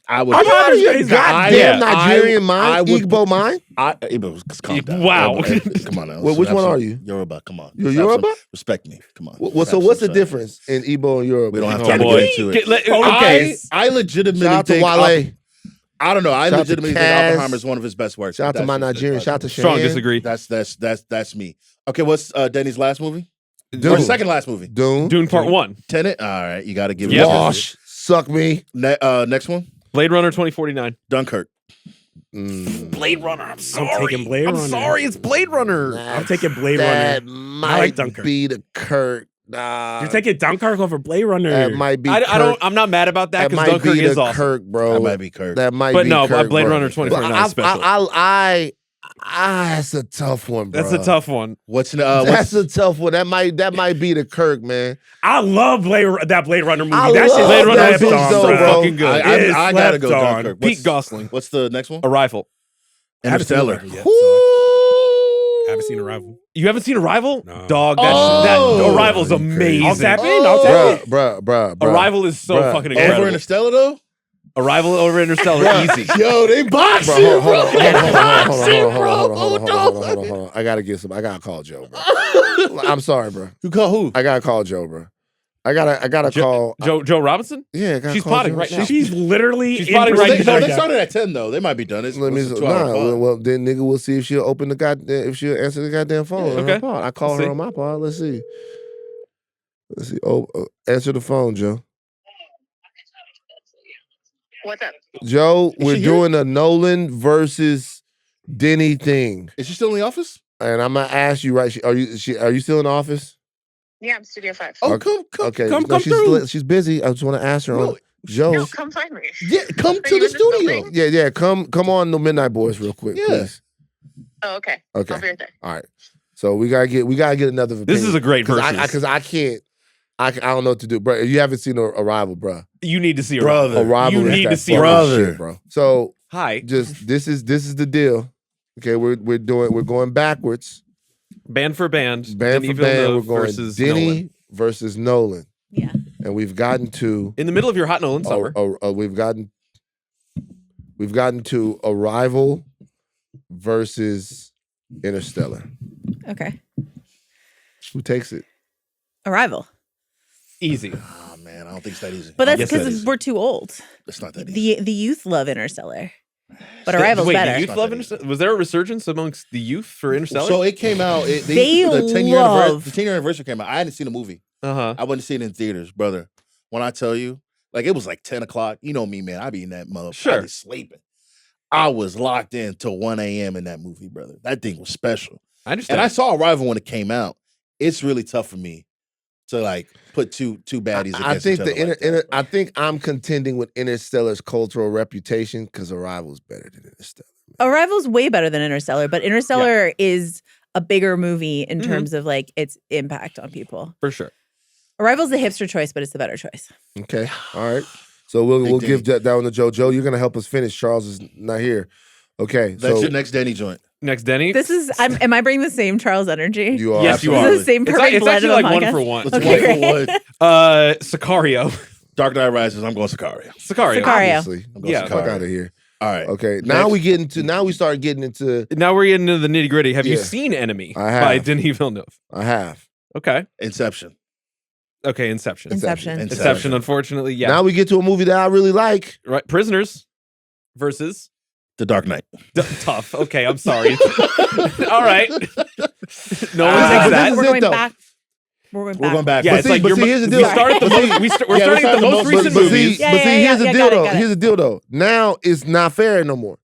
I would. Are you out of your It's- goddamn I- Nigerian I mind? would- Igbo mind? Calm down. Wow. Come on now. Well, which one are you? Yoruba. Come on. You're Let's have some- Yoruba? Respect me. Come on. Well, Let's so have what's some the respect. difference in Igbo and Yoruba? We don't have Oh, time to boy. get into it. Okay. I legitimately Shout out to think Wale. I don't know. I Shout out to legitimately think Kaz. Oppenheimer is one of his best works. Shout out to That's my just- Nigerian. Shout out to Strong Cheyenne. disagree. That's me. Okay, what's Denny's last movie? Or Dune. second last movie? Dune. Dune Part 1. Tenet. All right, you got to give it. Yep. a Wash. Suck me. Next one, Blade Runner 2049. Dunkirk. Blade Runner. I'm sorry. taking Blade Runner. I'm sorry. It's Blade Runner. I'm taking Blade That Runner. might Dunkirk. be the Kirk. Nah. You're taking Dunkirk over Blade Runner. That might be I Kirk. don't. I'm not mad about that That because might Dunkirk be is the awesome. Kirk, bro. That might be Kirk. That might But be no, Kirk, Blade bro. Runner 2049 is special. That's a tough one, bro. That's a tough one. That's a tough one. That might be the Kirk, man. I love that Blade Runner movie. I That love shit Blade Runner that is bitch on, though, so bro. fucking good. I gotta go slept on. Dunkirk. Pete Gosling. What's the next one? Arrival. Interstellar. I haven't seen Arrival. You haven't seen Arrival? No. Dog, Oh. that Arrival's You crazy. amazing. I'll tap in. I'll tap in. Bruh. Arrival is so Bruh. fucking Over incredible. Interstellar though. Arrival over Interstellar, easy. Yo, they boxing, Bro, bro. hold They on. boxing, bro. Hold on. I gotta call Joe, bro. I'm sorry, bro. You call who? I gotta call Joe, bro. I gotta call. Joe Robinson? Yeah, I gotta She's call potting Joe. right now. She's literally She's in potting right position now. They started at 10 though. They might be done. It's Let me. a 2-hour pod. Well, then nigga, we'll see if she'll open the goddamn. If she'll answer the goddamn phone. Yeah, on her okay. pod. I call Let's her see. on my pod. Let's see. Oh, answer the phone, Joe. What's up? Joe, Is we're she here? doing a Nolan versus Denny thing, Is she still in the office? and I'm gonna ask you right. Are you still in the office? Yeah, I'm Studio 5. Oh, Okay. come. Okay, Come she's through. she's busy. I just want to ask her on No, Joe. No, come find me. Yeah, come Are to you the in this studio. building? Yeah. Come on, the Midnight Boys, real quick, Yeah. please. Oh, okay. Okay. I'll be right there. All right. So we gotta get another. This is a great versus. because I can't. I don't know what to do, bro. You haven't seen Arrival, bro. You need to see Brother. Arrival. Arrival, You is need that to see fucking Brother. shit, bro. So Hi. Just this is the deal. Okay, we're going backwards. Band for band. Band Denis for band. We're Villeneuve going versus Denny Nolan. versus Nolan. Yeah. And we've gotten to In the middle of your hot Nolan summer. we've gotten to Arrival versus Interstellar. Okay. Who takes it? Arrival. Easy. Oh man, I don't think it's that easy. But that's Yes, it because is. we're too old. It's not that easy. The youth love Interstellar. But Arrival's Wait, better. the youth Not love that Interstellar? Was there a resurgence amongst the youth for Interstellar? So it came out. They the 10-year love- the 10-year anniversary came out. I hadn't seen the movie. uh-huh. I wouldn't see it in theaters, brother. When I tell you, like it was like 10 o'clock. You know me, man. I be in that motherfucker. Sure. I be sleeping. I was locked in till 1 a.m. in that movie, brother. That thing was special. I understand. And I saw Arrival when it came out. It's really tough for me to like put two baddies against I think each other like that, bro. I think I'm contending with Interstellar's cultural reputation because Arrival's better than Interstellar. Arrival's way better than Interstellar, but Interstellar is a bigger movie in Mhm. terms of like its impact on people. For sure. Arrival's the hipster choice, but it's the better choice. Okay, all right. So we'll Big give that one to Joe. Joe, you're gonna help us finish. Charles is not here. Okay, That's so your next Denny joint. Next, Denny. This is. am I bringing the same Charles energy? you are. Yes, you This are. is the same perfect It's blend actually of a like one podcast? for one. Let's Okay, one for great. one. Sicario. Dark Knight Rises. I'm going Sicario. Sicario. Sicario. Obviously. I'm going Yeah. Fuck Sicario. out of here. All right. Okay, now we start getting into. Now we're getting into the nitty gritty. Have you Yeah. seen Enemy I have. by Denis Villeneuve? I have. Okay. Inception. Okay. Inception. Inception. Inception, unfortunately, yeah. Now we get to a movie that I really like. Right. Prisoners versus The Dark Knight. Tough. Okay, I'm sorry. All right. No one this takes is that. We're it, going though. back. We're going We're back. going back. Yeah, But it's see- like but you're, see, here's the we deal. start at the But see- most. We're Yeah, starting we're at the starting most the recent but movies. see, Yeah, but see, yeah, here's the yeah, deal got it, though. got it. Here's the deal though. Now it's not fair no more.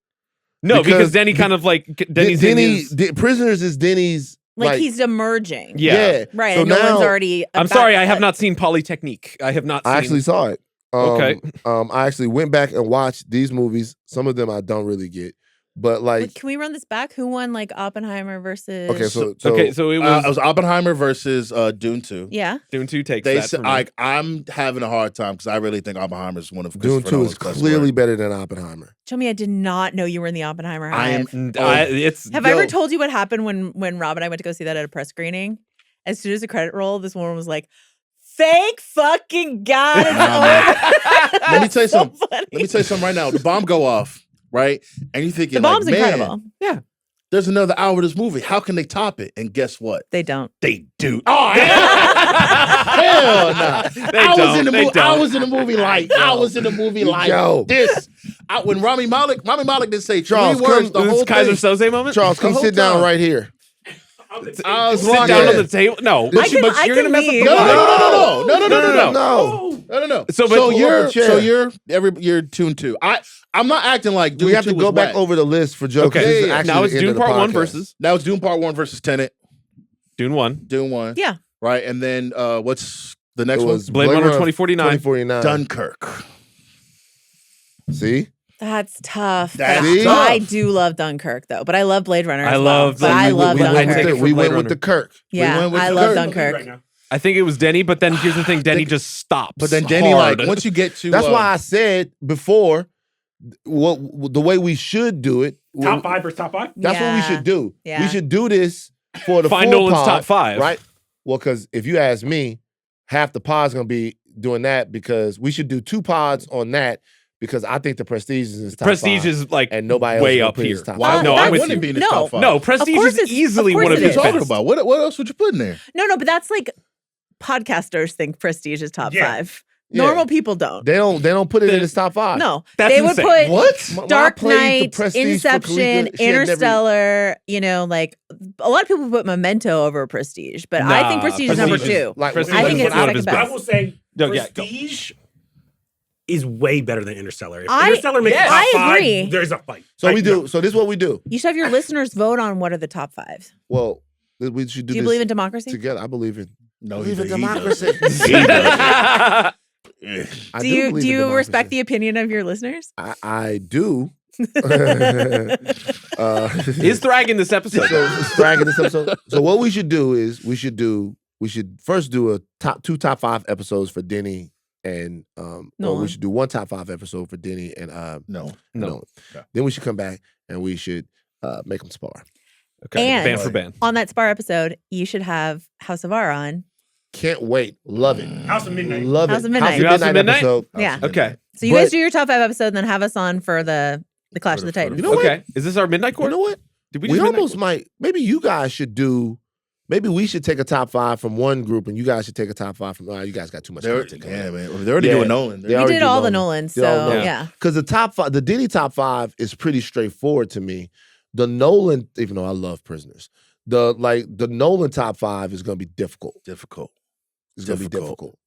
No, because because Denny kind of like Denny's in Denny, his- Prisoners is Denny's Like he's emerging. Yeah. Right. So and no now one's already. I'm sorry, I have not seen Polytechnique. I have not seen I actually saw it. Okay. I actually went back and watched these movies. Some of them I don't really get, but like Wait, can we run this back? Who won like Oppenheimer versus? okay, so so it was, It was Oppenheimer versus Dune 2. Yeah. Dune 2 takes They that said, from me. I'm having a hard time because I really think Oppenheimer is one of Dune Christopher 2 is Nolan's best clearly work. better than Oppenheimer. Jomi, I did not know you were in the Oppenheimer I am. hive. It's Have I ever told you what happened when Rob and I went to go see that at a press screening? As soon as the credit roll, this woman was like, "Thank fucking God it's Nah, over." Let me tell you So something. funny. Let me tell you something right now. The bomb go off, right? And you're thinking, The bomb's like, man, incredible. there's another hour of this movie. How can they top it? And guess what? They don't. They do. Oh, hell nah. I was in the movie. I was in the movie like. I was in the movie like Yo. this. When Rami Malek didn't say Charles, 3 words the this whole Kaiser thing. Soze moment. Charles, come The whole sit down time. right here. I was Sit walking- down on the table. No, I but can- I you're gonna can mess up leave. the No, vibe. No. So you're Dune 2. I'm not acting like Dune We have 2 to go was back wet. over the list for Joe. 'cause Okay, this is yeah. actually now the it's end Dune of the Part 1 podcast. versus Now it's Dune Part 1 versus Tenet. Dune 1. Dune 1. Yeah. Right, and then what's the next It one? was Blade Runner 2049. 2049. Dunkirk. See? That's tough. That's But tough. I do love Dunkirk though, but I love Blade Runner. I as love well. But I love we went with Dunkirk. the- we from went Blade with the Kirk. Yeah, went with I the love Kirk. Dunkirk. I think it was Denny, but then here's the thing: Denny just stops. But then Denny, hard. like, once you get to That's why I said before the way we should do it. Top 5 versus top 5? That's what we Yeah. should do. Yeah. We should do this for the Find full Nolan's pod, top 5. right? Well, because if you ask me, half the pod's gonna be doing that because we should do 2 pods on that because I think the Prestige is in his top Prestige 5, is like and nobody else way will up put his here. top Why? five. No, that's- I'm with wouldn't you. be in his No. top 5. No, Prestige course is it's- easily of course one of it What are his you is. talking best. about? What else would you put in there? No, but that's like podcasters think Prestige is top Yeah. 5. Yeah. Normal people don't. They don't put it in his top 5. No, That's they would insane. put What? When I Dark played the Knight, Prestige for Inception, Kalika, she had never- Interstellar. You know, like a lot of people put Memento over Prestige, but I think Nah, Prestige is number Prestige is- 2. Like, Prestige I think is it's one of second his best. I will say No, yeah, go. Prestige is way better than Interstellar. If I- Interstellar makes yes. the top I agree. 5, there's a fight. So we I- do. So this is what we do. You should have your listeners vote on what are the top 5. Well, we should do Do you this believe in democracy? together. I believe in. No, believe in he does. democracy. He does. I Do you believe in respect the democracy. opinion of your listeners? I do. Is Thrag this episode? So bragging this episode. So what we should do is we should first do a 2 top 5 episodes for Denny and or we Nolan. should do one top 5 episode for Denny and No. Nolan. Okay. Then we should come back and we should make them spar. Okay, And- band for band. On that Spar episode, you should have House of R on. Can't wait. Love it. House of Midnight. Love it. House of Midnight. House of Midnight? episode. Yeah. Okay. So you guys But- do your top 5 episode, and then have us on for the Clash of the Titans. You know what? Okay. Is this our midnight You court? know what? Did We do midnight almost court? might. Maybe you guys should do. Maybe we should take a top 5 from one group, and you guys should take a top 5 from. You guys got too much content. Yeah, man. They're already Yeah. doing Nolan. They We already did do all the Nolan. Nolans, They all so Nolan. yeah. Because the top 5, the Denny top 5 is pretty straightforward to me. The Nolan, even though I love Prisoners, the Nolan top 5 is going to be difficult. Difficult. It's going to be difficult.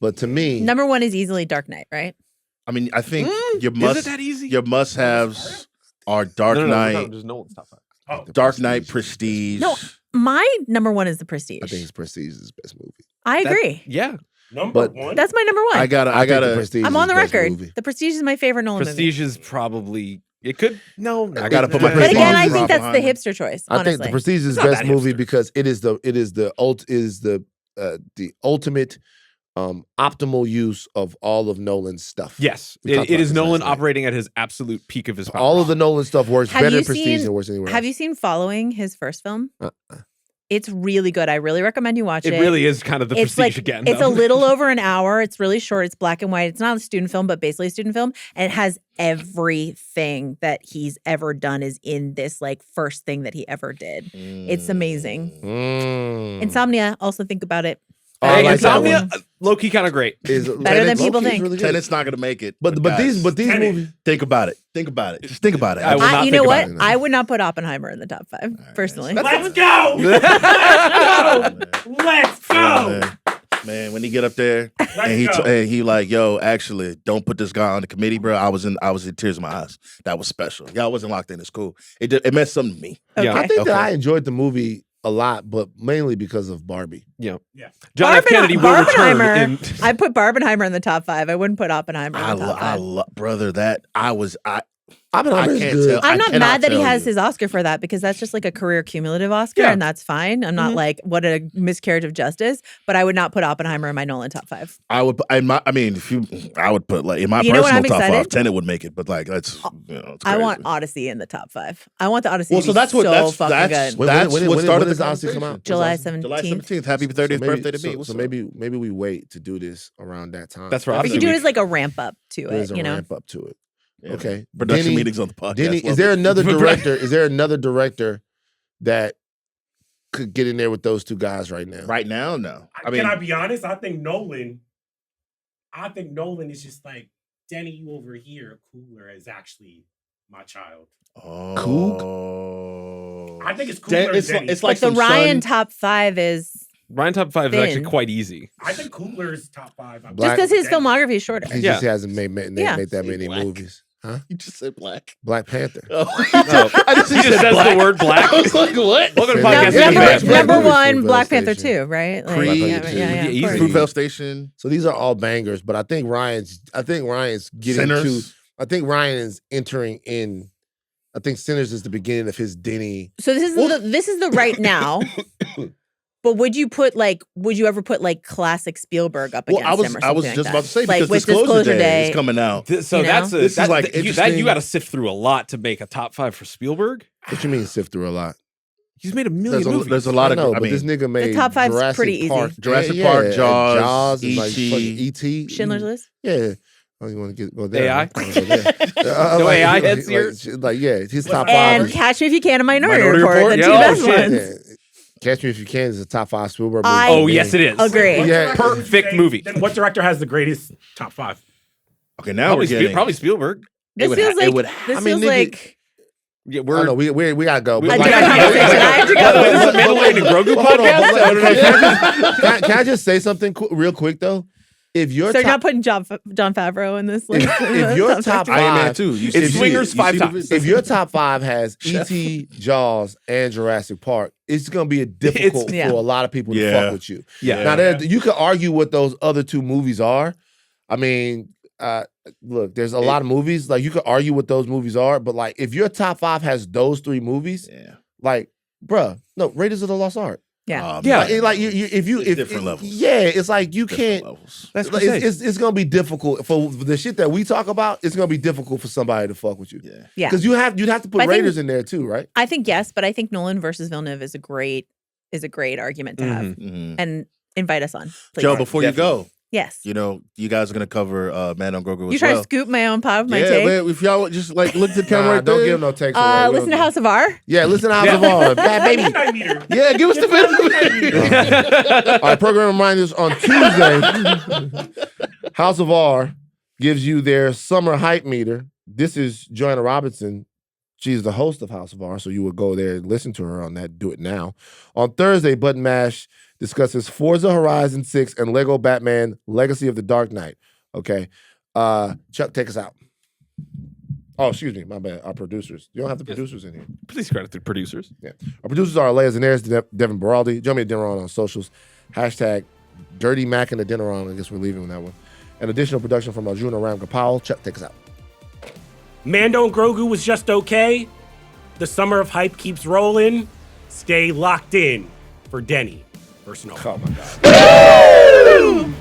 But to me, Number 1 is easily Dark Knight, right? I mean, I think your Is it must that easy? your must-haves are Dark No, Knight, just Nolan's top 5. Oh, Dark Knight, Prestige. No, my number 1 is The Prestige. I think his Prestige is his best movie. I agree. Yeah. Number But- 1. That's my number 1. I gotta. think The Prestige I'm is on the his best record. movie. The Prestige is my favorite Nolan Prestige is probably it could no. I gotta put my movie. But Prestige again, I is think that's the Oppenheimer. hipster choice. I think Honestly. The Prestige is his It's not best that movie hipster. because it is the ultimate optimal use of all of Nolan's stuff. Yes, We talked it about is this Nolan last night. operating at his absolute peak of his power. All of the Nolan stuff works Have better you in Prestige seen- than works anywhere Have else. you seen Following, his first film? Uh-uh. It's really good. I really recommend you watch it. It really is kind of the It's Prestige like again. it's though. a little over an hour. It's really short. It's black and white. It's not a student film, but basically a student film, and it has everything that he's ever done is in this like first thing that he ever did. It's amazing. Insomnia. Also think about it. Oh, I Hey, like that Insomnia, one. low key kind of great. Is Better than people think. Really good. Tenet's not gonna make it. But guys, these Tenet. movies. think about it. Think about it. Just think about it. I will not You know think what? about it. I would not put Oppenheimer in the top 5 personally. Let's go. Let's go. Man, when he get up there Let's and go. he like, yo, actually, don't put this guy on the committee, bro. I was in tears in my eyes. That was special. Y'all wasn't locked in. It's cool. It meant something to me. Okay. Yeah. I think Okay. that I enjoyed the movie a lot, but mainly because of Barbie. Yeah. John F. Kennedy will return in. I put Barbenheimer in the top 5. I wouldn't put Oppenheimer in the top 5. Brother, that Oppenheimer I is can't good. tell. I'm I not cannot mad that he tell has you. his Oscar for that because that's just like a career cumulative Oscar, Yeah. and that's fine. I'm not like what a miscarriage of justice, but I would not put Oppenheimer in my Nolan top 5. I would. I would put like in my You know what personal I'm top 5. excited? Tenet would make it, but like that's. It's I want crazy. Odyssey in the top 5. I want the Odyssey. Well, to so be that's what so that's fucking that's good. When- that's when- what when- started when the does Odyssey come conversation. out? July July 17th. July 17th. Happy 30th birthday to me. What's So up? maybe we wait to do this around that time. That's for We Odyssey can do it week. as like a ramp up to There's it, a you know. ramp up to it. Yeah. Okay. Production Denny- meetings on the podcast. Denny, Love is there it. another director? Is there another director that could get in there with those two guys right now? right now? No. I mean, Can I be honest? I think Nolan is just like Denny, you over here, Cooler is actually my child. Coog. I think it's Cooler. Dan- it's and Denny. it's like But the some Ryan Sun- top 5 is Ryan top 5 is actually Thin. quite easy. I think Cooler's top 5. Black- just because his Denny. filmography is shorter. He Yeah. just hasn't made Yeah. that Say many black. movies. Huh? You just said black. Black Panther. Oh, Oh. I just, He just says the word black. I was like, what? Welcome to Say podcast. that. Number, Yeah, Media. Black number Panther, 1, Fruitvale Black Panther Station. 2, right? Like, Creed. yeah, Yeah, yeah, easy. of course. Fruitvale Station. So these are all bangers, but I think Ryan's getting Sinners. to. I think Ryan is entering in. I think Sinners is the beginning of his Denny. So this is the right now. But would you ever put like classic Spielberg up Well, against him or something I was like just that? about to say Like because with Disclosure Day is coming out. So You know? that's This is, like, you interesting. got to sift through a lot to make a top 5 for Spielberg. What you mean sift through a lot? He's made a million movies. There's a lot I of. know, I but mean, this nigga made top five's Jurassic pretty easy. Park, Jurassic Park, and Jaws, and like E.T.. fucking E.T. Schindler's List. Yeah. I don't even want to go there. AI? I wanna go there. No AI heads like, here? Like, yeah, his top And five. Catch Me If You Can, a Minority, Minority Report, Report? the two Yeah, best oh, shit. ones. Yeah. Catch Me If You Can is a top 5 Spielberg movie. I- Oh, yes, it is. Agree. What Yeah. director would you Perfect say- movie. Then what director has the greatest top 5? okay, now Probably, we're getting. probably Spielberg. This would feels ha- it like would- this I mean, feels nigga, like Yeah, I don't know. We gotta go. We- But A like- different conversation. I have to go. By the way, this is Mandalorian and Grogu Well, hold on, podcast. but like, can I just say something real quick though? If you're so you're top, not putting John Favreau in this list. if your top Iron Man five, 2. You It's see- Swingers you 5 see times. the- if your top 5 has Chef. E.T., Jaws, and Jurassic Park, it's gonna be difficult yeah. for a lot of people to Yeah. fuck with you. Yeah. Now, you could argue what those other 2 movies are. I mean, look, there's a lot of movies. Like, you could argue what those movies are, but like, if your top 5 has those 3 movies, Yeah. like, bruh, no, Raiders of the Lost Ark. Yeah. Different levels. Yeah, it's like you Different can't. levels. That's Like, it's gonna be difficult for the shit that we talk about. It's gonna be difficult for somebody to fuck with you. Yeah. Because you'd have to put But I think- Raiders in there too, right? I think yes, but I think Nolan versus Villeneuve is a great argument to have. Mhm. And invite us on, please. Joe, before you go, Yes. you know, you guys are gonna cover Man on Grogu You as trying well. to scoop my own pop, my Yeah, take? man, if y'all would just like look at the camera Nah, right don't there. give no takes away. We Listen to don't- House of R. Yeah, listen to House of R. Bad baby. Yeah, give us the benefit. All right, program reminders on Tuesday. House of R gives you their summer hype meter. This is Joanna Robinson. She's the host of House of R, so you would go there and listen to her on that. Do it now. On Thursday, Button Mash discusses Forza Horizon 6 and Lego Batman Legacy of the Dark Knight. Okay. Chuck, take us out. Oh, excuse me. My bad. Our producers. You don't have the producers in here. Please credit the producers. Yeah. Our producers are Aleya, Zenieris, Devon, Baroldi. Jomi Adeniran on socials. Hashtag Dirty Mac and Adeniran. I guess we're leaving on that one. An additional production from Arjuna, Ramgopowell. Chuck, take us out. Mando and Grogu was just okay. The summer of hype keeps rolling. Stay locked in for Denny versus Nolan. Oh, my God.